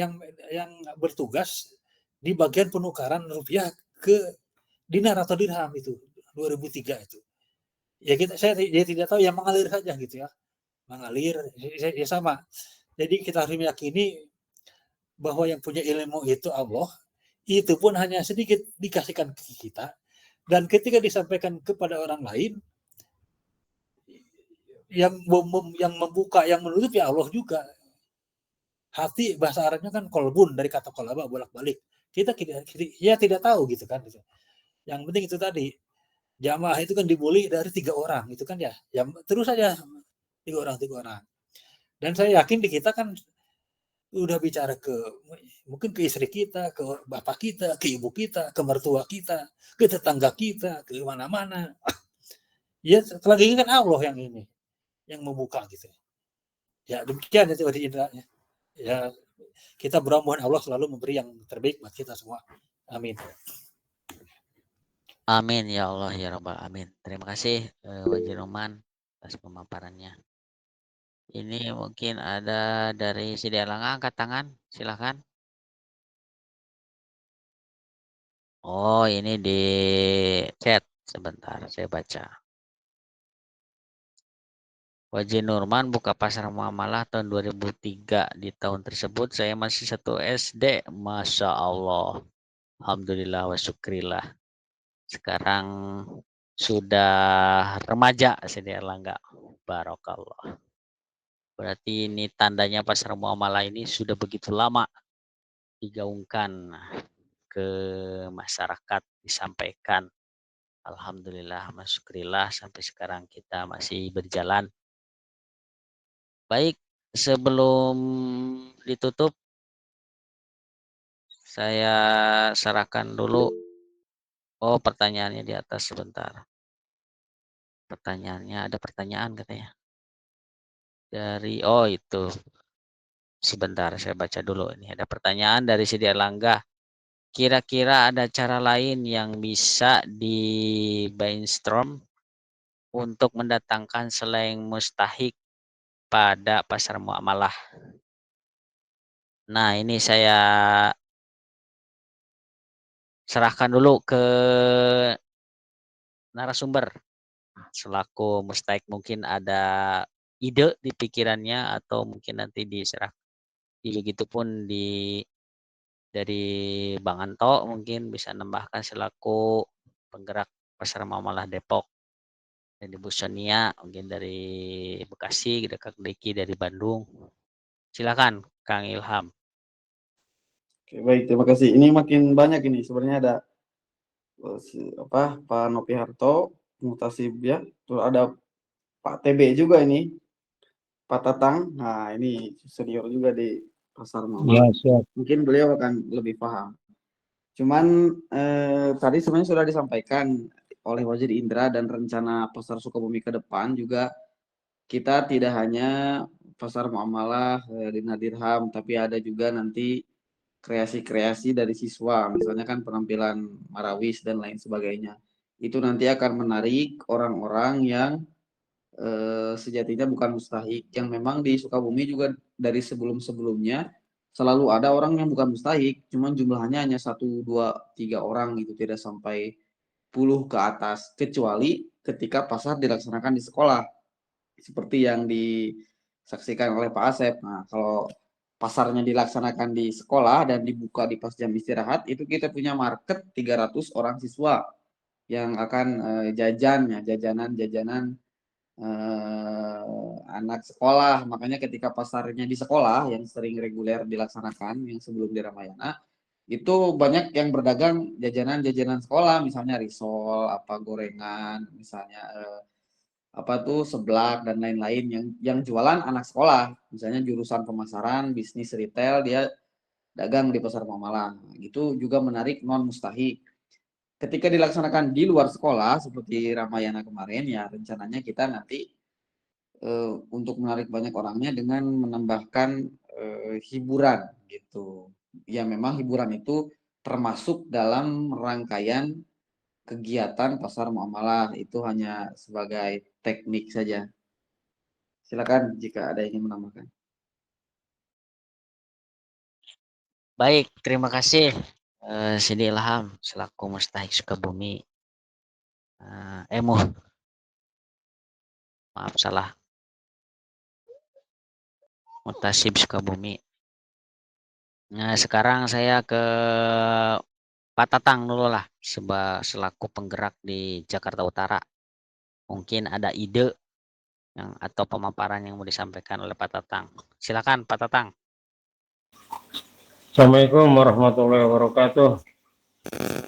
yang bertugas di bagian penukaran rupiah ke dinar atau dirham itu 2003 itu. Ya saya tidak tahu, yang mengalir saja gitu ya. Mengalir ya sama. Jadi kita harus meyakini bahwa yang punya ilmu itu Allah, itu pun hanya sedikit dikasihkan ke kita, dan ketika disampaikan kepada orang lain yang membuka, yang menutup ya Allah juga. Hati bahasa Arabnya kan kolbun, dari kata kolaba bolak-balik. Kita tidak tahu gitu kan. Yang penting itu tadi, jamaah itu kan dimulai dari 3 orang itu kan ya. Terus saja 3 orang. Dan saya yakin di kita kan udah bicara mungkin ke istri kita, ke bapak kita, ke ibu kita, ke mertua kita, ke tetangga kita, ke mana-mana. Ya lagi kan Allah yang membuka gitu. Ya demikian itu indranya. Ya kita bermohon Allah selalu memberi yang terbaik buat kita semua. Amin. Amin ya Allah ya Rabbal Alamin. Terima kasih Wajir Roman atas pemaparannya. Ini mungkin ada dari Sidi Erlangga, angkat tangan, silakan. Oh, ini di chat, sebentar saya baca. Wajih Nurman buka pasar muamalah tahun 2003. Di tahun tersebut saya masih 1 SD. Masya Allah. Alhamdulillah wa syukrillah. Sekarang sudah remaja Sidi Erlangga. Barokallah. Berarti ini tandanya pasar muamalah ini sudah begitu lama digaungkan ke masyarakat, disampaikan. Alhamdulillah, masyukurillah sampai sekarang kita masih berjalan. Baik, sebelum ditutup, saya serahkan dulu. Oh, pertanyaannya di atas sebentar. Pertanyaannya, ada pertanyaan katanya. Oh itu. Sebentar saya baca dulu ini. Ada pertanyaan dari Sidi Erlangga. Kira-kira ada cara lain yang bisa di-brainstorm untuk mendatangkan selain mustahik pada pasar muamalah? Nah, ini saya serahkan dulu ke narasumber. Selaku mustahik mungkin ada ide di pikirannya atau mungkin nanti diserah. Begitupun dari Bang Anto mungkin bisa nambahkan selaku penggerak pasar muamalah Depok, dan Ibu Sonia mungkin dari Bekasi, Kak Deki dari Bandung. Silakan Kang Ilham. Oke, baik, terima kasih. Ini makin banyak ini. Sebenarnya ada Pak Nopi Harto, Mutasib ya. Terus ada Pak TB juga ini, Pak Tatang. Nah, ini senior juga di pasar Ya, muamalah. siap. Mungkin beliau akan lebih paham. Cuman tadi sebenarnya sudah disampaikan oleh Wazir Indra, dan rencana pasar Sukabumi ke depan juga kita tidak hanya pasar muamalah Dina Dirham, tapi ada juga nanti kreasi-kreasi dari siswa, misalnya kan penampilan marawis dan lain sebagainya. Itu nanti akan menarik orang-orang yang sejatinya bukan mustahik, yang memang di Sukabumi juga dari sebelum-sebelumnya selalu ada orang yang bukan mustahik, cuman jumlahnya hanya 1, 2, 3 orang gitu, tidak sampai puluh ke atas, kecuali ketika pasar dilaksanakan di sekolah seperti yang disaksikan oleh Pak Asep. Nah, kalau pasarnya dilaksanakan di sekolah dan dibuka di pas jam istirahat, itu kita punya market 300 orang siswa yang akan jajanan anak sekolah. Makanya ketika pasarnya di sekolah yang sering reguler dilaksanakan, yang sebelum di Ramayana, itu banyak yang berdagang jajanan-jajanan sekolah, misalnya risol, apa gorengan, misalnya apa tuh seblak dan lain-lain, yang jualan anak sekolah, misalnya jurusan pemasaran, bisnis retail, dia dagang di pasar muamalah. Itu juga menarik non mustahik. Ketika dilaksanakan di luar sekolah seperti Ramayana kemarin, ya rencananya kita nanti untuk menarik banyak orangnya dengan menambahkan hiburan gitu. Ya memang hiburan itu termasuk dalam rangkaian kegiatan pasar muamalah, itu hanya sebagai teknik saja. Silakan jika ada yang ingin menambahkan. Baik, terima kasih Sidi Ilham selaku mustahik Sukabumi. Maaf salah. Mutasib Sukabumi. Nah, sekarang saya ke Pak Tatang dulu lah, selaku penggerak di Jakarta Utara. Mungkin ada ide atau pemaparan yang mau disampaikan oleh Pak Tatang. Silakan Pak Tatang. Assalamualaikum warahmatullahi wabarakatuh.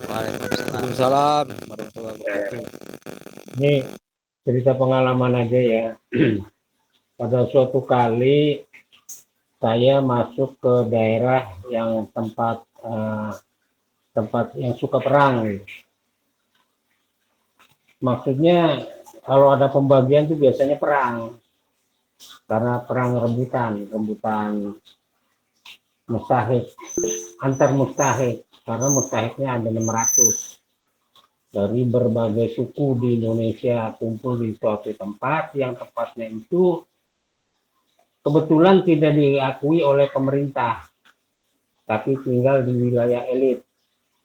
Waalaikumsalam. Ini cerita pengalaman aja ya. Pada suatu kali saya masuk ke daerah yang tempat yang suka perang. Maksudnya kalau ada pembagian itu biasanya perang, karena perang rebutan mustahik, antar mustahik, karena mustahiknya ada 600 dari berbagai suku di Indonesia kumpul di suatu tempat, yang tempatnya itu kebetulan tidak diakui oleh pemerintah, tapi tinggal di wilayah elit,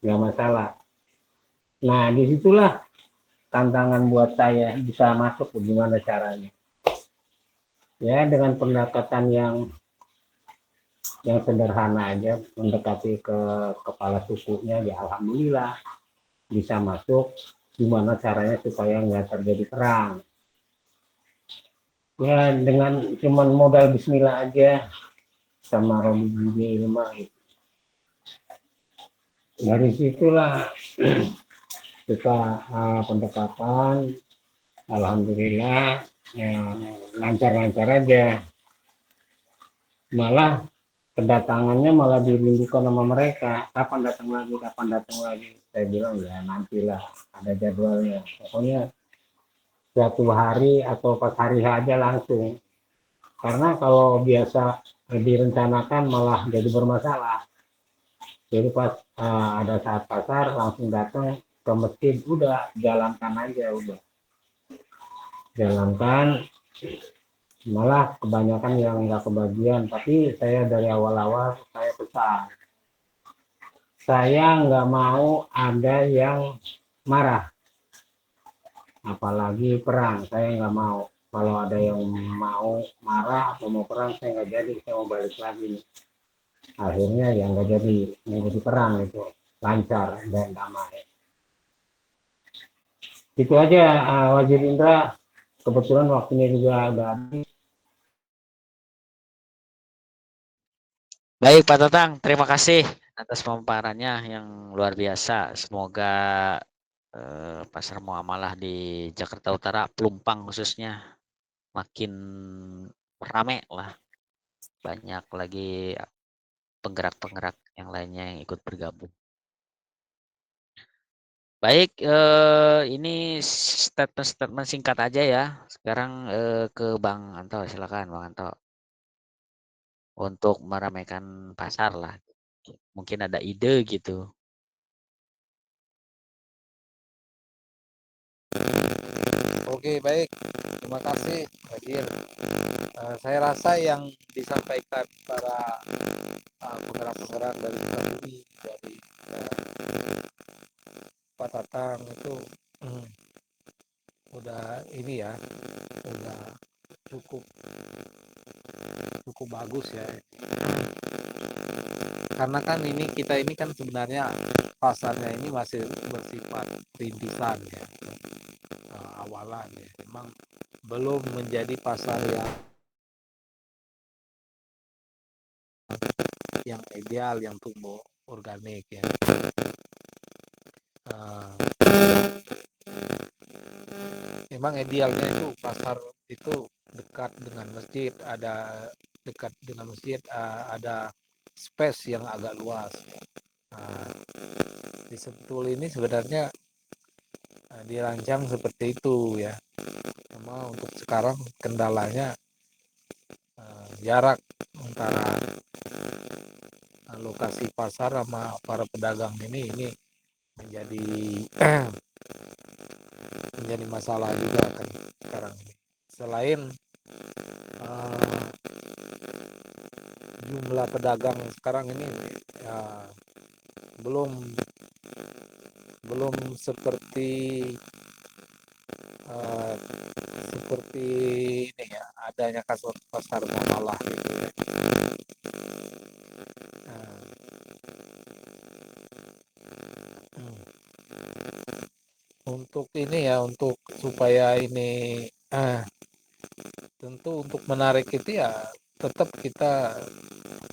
nggak masalah. Nah, disitulah tantangan buat saya bisa masuk, bagaimana caranya. Ya, dengan pendekatan yang sederhana aja, mendekati ke kepala sukunya, ya alhamdulillah bisa masuk. Gimana caranya supaya nggak terjadi perang. Ya, dengan cuman modal bismillah aja sama Robi Budi Ilma gitu. Dari situlah kita pendekatan, alhamdulillah ya, lancar-lancar aja. Malah kedatangannya malah dirindukan sama mereka, kapan datang lagi. Saya bilang ya nantilah, ada jadwalnya. Pokoknya suatu hari atau pas hari aja langsung. Karena kalau biasa direncanakan malah jadi bermasalah. Jadi pas ada saat pasar langsung datang ke masjid, udah jalankan aja, udah jalankan. Malah kebanyakan yang nggak kebagian, tapi saya dari awal-awal saya pesan, saya nggak mau ada yang marah, apalagi perang, saya nggak mau. Kalau ada yang mau marah atau mau perang, saya nggak jadi, saya mau balik lagi nih. Akhirnya ya nggak jadi, perang itu lancar dan damai. Itu aja, Wajib Indra. Kebetulan waktunya juga udah habis. Baik Pak Tatang, terima kasih atas pemaparannya yang luar biasa. Semoga pasar muamalah di Jakarta Utara, Pelumpang khususnya makin rame lah. Banyak lagi penggerak-penggerak yang lainnya yang ikut bergabung. Baik, ini statement singkat aja ya. Sekarang ke Bang Anto, silakan Bang Anto. Untuk meramaikan pasar lah. Mungkin ada ide gitu. Oke, baik. Terima kasih, Hadir. Saya rasa yang disampaikan para penggerak-penggerak dari Sukabumi, dari Pak Tatang itu udah ini ya, udah cukup cukup bagus ya. Karena kan kita ini kan sebenarnya pasarnya ini masih bersifat rintisan ya, awalan ya. Memang belum menjadi pasar yang ideal, yang tumbuh organik ya. Memang idealnya itu pasar itu dekat dengan masjid, dekat dengan masjid, ada space yang agak luas. Di Sentul ini sebenarnya dirancang seperti itu ya. Cuma untuk sekarang kendalanya jarak antara lokasi pasar sama para pedagang ini menjadi menjadi masalah juga kan sekarang ini. Selain jumlah pedagang sekarang ini ya, belum seperti ini ya, adanya kasus pasar muamalah gitu ya. Untuk ini ya, untuk supaya ini tentu untuk menarik itu ya tetap kita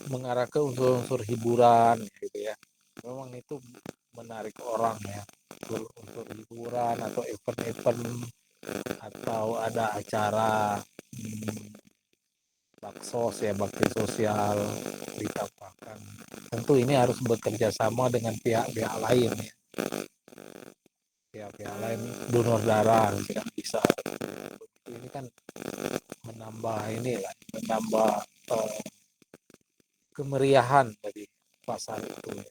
mengarah ke unsur-unsur hiburan gitu ya. Memang itu menarik orang ya, unsur hiburan atau event-event atau ada acara baksos ya, bakti sosial ditambahkan. Tentu ini harus bekerja sama dengan pihak-pihak lain ya. Pihak-pihak lain, donor darah tidak bisa. Ini kan menambah kemeriahan dari pasar itu ya.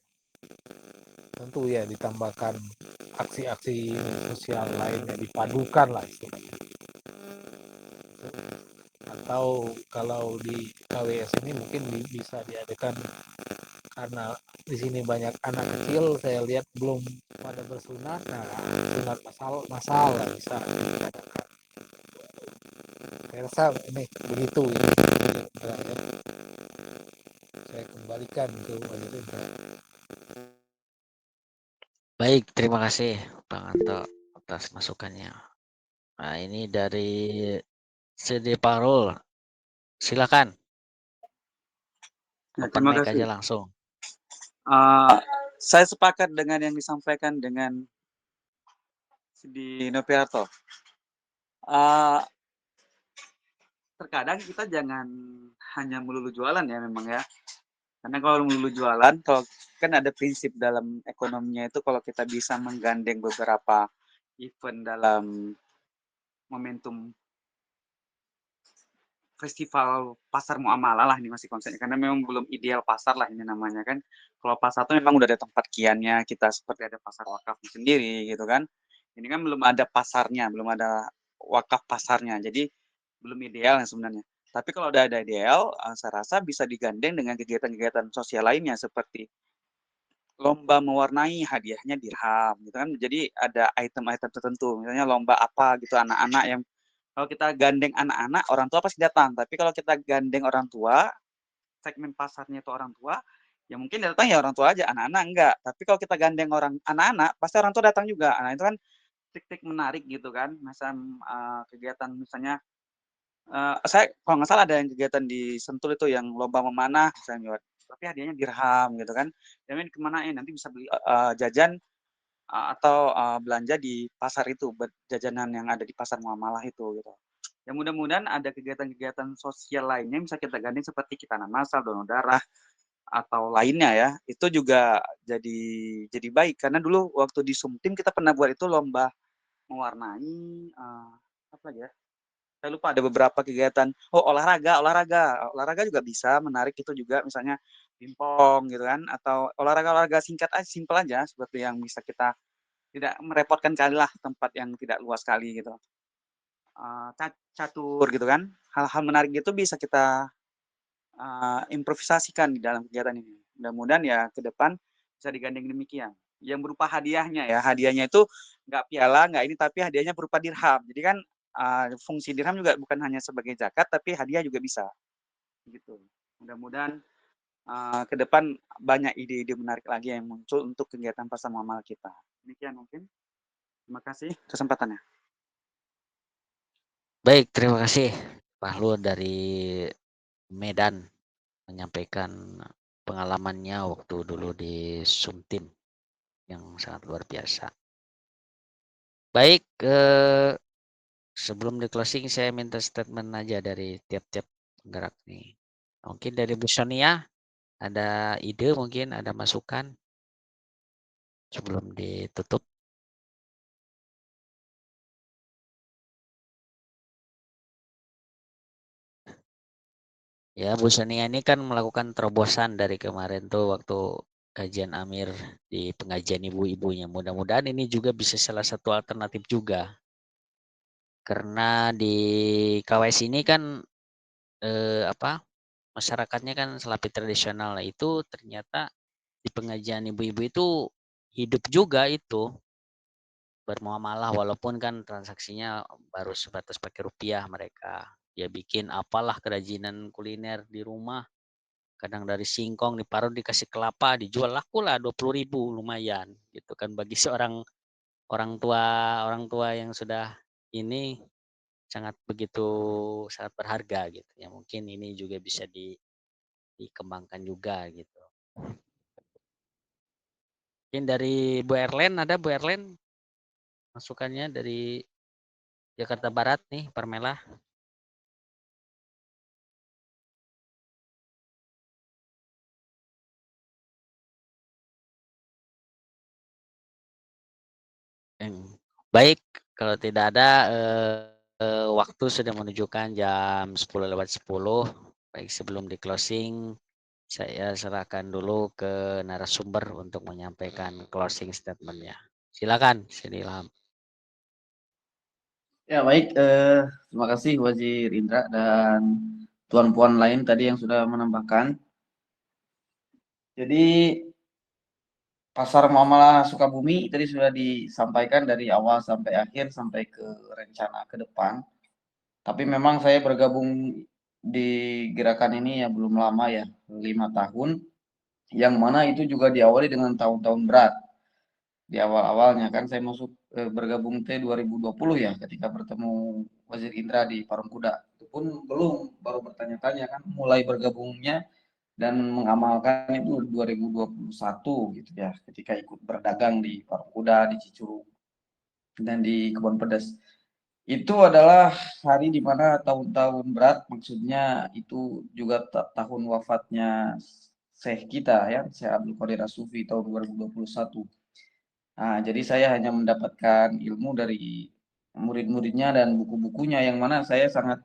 Tentu ya ditambahkan aksi-aksi sosial lainnya, dipadukan lah istilahnya. Atau kalau di KWS ini mungkin bisa diadakan, karena di sini banyak anak kecil, saya lihat belum pada bersunat, nah sunat masal lah bisa diadakan. Saya rasa ini begitu ini. Saya kembalikan ke Wajib. Baik, terima kasih Bang Anto atas masukannya. Nah, ini dari CD Parul. Silakan. Ya, Open terima mic kasih. aja langsung. Saya sepakat dengan yang disampaikan dengan Sidi Nopiarto. Terkadang kita jangan hanya melulu jualan ya memang ya. Karena kalau melulu jualan, kalau kan ada prinsip dalam ekonominya itu, kalau kita bisa menggandeng beberapa event dalam momentum festival pasar muamalah lah ini masih konsepnya, karena memang belum ideal pasar lah ini namanya kan. Kalau pasar tuh memang udah ada tempat kiannya, kita seperti ada pasar wakaf sendiri gitu kan. Ini kan belum ada pasarnya, belum ada wakaf pasarnya, jadi belum ideal ya sebenarnya. Tapi kalau udah ada ideal, saya rasa bisa digandeng dengan kegiatan-kegiatan sosial lainnya seperti lomba mewarnai, hadiahnya dirham gitu kan. Jadi ada item-item tertentu, misalnya lomba apa gitu anak-anak yang kalau kita gandeng anak-anak, orang tua pasti datang. Tapi kalau kita gandeng orang tua, segmen pasarnya itu orang tua, ya mungkin datang ya orang tua aja, anak-anak enggak. Tapi kalau kita gandeng orang anak-anak, pasti orang tua datang juga. Nah, itu kan trik-trik menarik gitu kan. Kegiatan misalnya saya kalau nggak salah ada yang kegiatan di Sentul itu yang lomba memanah misalnya, tapi hadiahnya dirham gitu kan. Jadi kemanain nanti bisa beli jajan atau belanja di pasar itu, jajanan yang ada di pasar muamalah itu gitu. Ya mudah-mudahan ada kegiatan-kegiatan sosial lainnya bisa kita gandeng seperti kita masal, donor darah atau lainnya ya. Itu juga jadi baik karena dulu waktu di Sumtim kita pernah buat itu lomba mewarnai apa lagi ya? Saya lupa ada beberapa kegiatan. Oh, olahraga juga bisa menarik itu juga misalnya pingpong gitu kan atau olahraga-olahraga singkat aja, simpel aja seperti yang bisa kita tidak merepotkan kali lah tempat yang tidak luas sekali gitu. Catur gitu kan. Hal-hal menarik itu bisa kita improvisasikan di dalam kegiatan ini. Mudah-mudahan ya ke depan bisa digandeng demikian. Yang berupa hadiahnya ya, hadiahnya itu nggak piala, nggak ini, tapi hadiahnya berupa dirham. Jadi kan fungsi dirham juga bukan hanya sebagai zakat, tapi hadiah juga bisa. Gitu. Mudah-mudahan ke depan banyak ide-ide menarik lagi yang muncul untuk kegiatan pasar muamalah kita. Demikian mungkin. Terima kasih kesempatannya. Baik, terima kasih Pak Luhur dari Medan menyampaikan pengalamannya waktu dulu di Sumtim yang sangat luar biasa. Baik, sebelum di closing saya minta statement aja dari tiap-tiap penggerak nih. Mungkin dari Bu Sonia ada ide, mungkin ada masukan sebelum ditutup. Ya, Bu Sonia ini kan melakukan terobosan dari kemarin tuh waktu kajian Amir di pengajian ibu-ibunya. Mudah-mudahan ini juga bisa salah satu alternatif juga. Karena di KWS ini kan masyarakatnya kan Selapi tradisional. Nah, itu ternyata di pengajian ibu-ibu itu hidup juga itu bermuamalah walaupun kan transaksinya baru sebatas pakai rupiah mereka. Dia bikin apalah kerajinan kuliner di rumah. Kadang dari singkong diparut dikasih kelapa dijual laku lah 20.000 lumayan gitu kan bagi seorang orang tua yang sudah ini sangat berharga gitu ya, mungkin ini juga bisa dikembangkan juga gitu. Mungkin dari Bu Erlen, ada Bu Erlen masukannya dari Jakarta Barat nih, Parmela. Baik, kalau tidak ada waktu sudah menunjukkan jam 10:10. Baik, sebelum di closing saya serahkan dulu ke narasumber untuk menyampaikan closing statement-nya. Silakan, Sini Ilham. Ya baik, terima kasih Wazir Indra dan tuan puan lain tadi yang sudah menambahkan. Jadi pasar muamalah Sukabumi tadi sudah disampaikan dari awal sampai akhir sampai ke rencana ke depan. Tapi memang saya bergabung di gerakan ini ya belum lama ya, 5 tahun. Yang mana itu juga diawali dengan tahun-tahun berat. Di awal-awalnya kan saya masuk bergabung 2020 ya ketika bertemu Wazir Indra di Parung Kuda. Itu pun belum, baru bertanya-tanya kan mulai bergabungnya dan mengamalkan itu 2021 gitu ya ketika ikut berdagang di Parung Kuda, di Cicurug dan di Kebun Pedas. Itu adalah hari di mana tahun-tahun berat, maksudnya itu juga tahun wafatnya Syekh kita ya, Syekh Abdul Qadir As-Sufi tahun 2021. Nah, jadi saya hanya mendapatkan ilmu dari murid-muridnya dan buku-bukunya yang mana saya sangat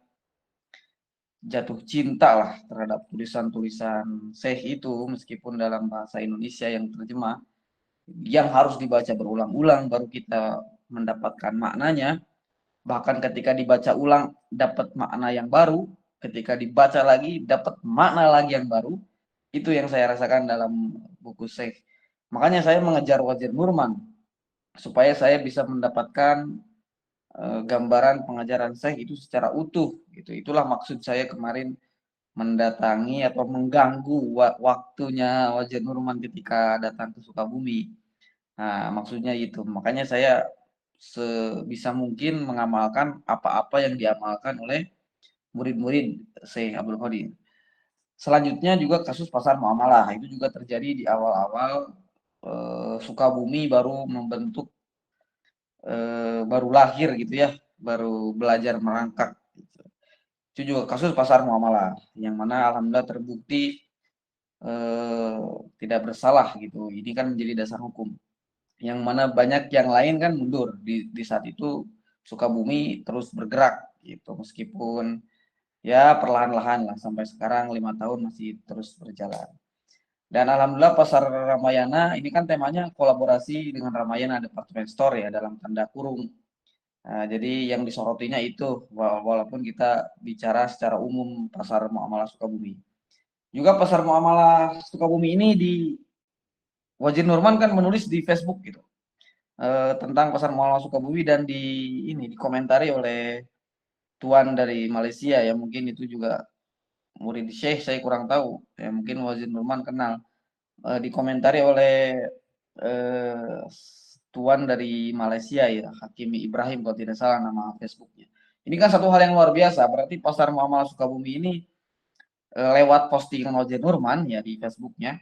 jatuh cinta lah terhadap tulisan-tulisan Syekh itu, meskipun dalam bahasa Indonesia yang terjemah, yang harus dibaca berulang-ulang baru kita mendapatkan maknanya. Bahkan ketika dibaca ulang dapat makna yang baru, ketika dibaca lagi dapat makna lagi yang baru. Itu yang saya rasakan dalam buku Syekh. Makanya saya mengejar Wazir Nurman supaya saya bisa mendapatkan gambaran pengajaran Syekh itu secara utuh gitu. Itulah maksud saya kemarin mendatangi atau mengganggu waktunya Wazir Nurman ketika datang ke Sukabumi. Nah, maksudnya itu. Makanya saya sebisa mungkin mengamalkan apa-apa yang diamalkan oleh murid-murid Syekh Abdul Qadir. Selanjutnya juga kasus pasar muamalah. Itu juga terjadi di awal-awal Sukabumi baru membentuk, baru lahir gitu ya, baru belajar merangkak. Gitu. Itu juga kasus pasar muamalah, yang mana alhamdulillah terbukti tidak bersalah gitu. Ini kan menjadi dasar hukum. Yang mana banyak yang lain kan mundur di saat itu. Sukabumi terus bergerak gitu, meskipun ya perlahan-lahan lah sampai sekarang 5 tahun masih terus berjalan. Dan alhamdulillah pasar Ramayana ini kan temanya kolaborasi dengan Ramayana Department Store ya, dalam tanda kurung. Nah, jadi yang disorotinya itu, walaupun kita bicara secara umum pasar muamalah Sukabumi. Juga pasar muamalah Sukabumi ini Wazir Nurman kan menulis di Facebook gitu, tentang pasar muamalah Sukabumi, dan dikomentari oleh tuan dari Malaysia ya, mungkin itu juga murid Syekh, saya kurang tahu ya, mungkin Wazir Nurman kenal. Dikomentari oleh tuan dari Malaysia ya, Hakimi Ibrahim kalau tidak salah nama Facebooknya. Ini kan satu hal yang luar biasa, berarti pasar muamalah Sukabumi ini lewat postingan Wazir Nurman ya di Facebooknya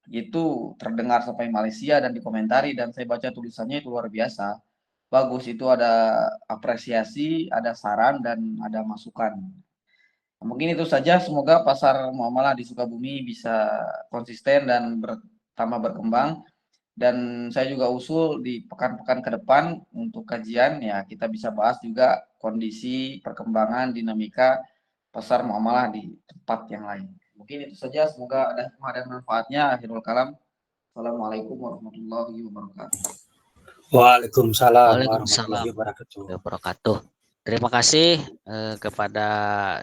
itu terdengar sampai Malaysia dan dikomentari, dan saya baca tulisannya itu luar biasa. Bagus, itu ada apresiasi, ada saran, dan ada masukan. Mungkin itu saja, semoga pasar muamalah di Sukabumi bisa konsisten dan tambah berkembang. Dan saya juga usul di pekan-pekan ke depan untuk kajian ya, kita bisa bahas juga kondisi perkembangan dinamika pasar muamalah di tempat yang lain. Mungkin itu saja, semoga ada hikmah dan manfaatnya. Akhirul kalam. Assalamualaikum warahmatullahi wabarakatuh. Waalaikumsalam Waalaikumsalam warahmatullahi wabarakatuh. Terima kasih kepada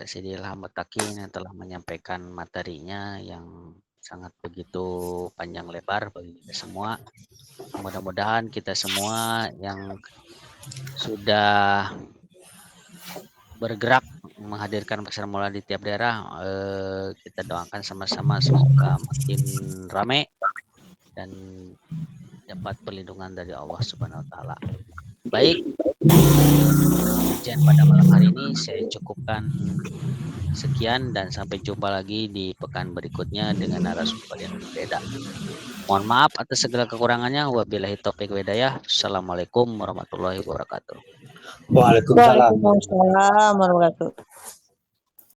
Sidi Ilham Mutakin yang telah menyampaikan materinya yang sangat begitu panjang lebar bagi kita semua. Mudah-mudahan kita semua yang sudah bergerak menghadirkan pasar muamalah di tiap daerah, kita doakan sama-sama semoga makin ramai dan dapat perlindungan dari Allah Subhanahu wa taala. Baik, kajian pada malam hari ini saya cukupkan sekian, dan sampai jumpa lagi di pekan berikutnya dengan narasumber yang berbeda. Mohon maaf atas segala kekurangannya. Wabillahi taufiq walhidayah. Assalamualaikum warahmatullahi wabarakatuh. Waalaikumsalam. Waalaikumsalam warahmatullahi wabarakatuh.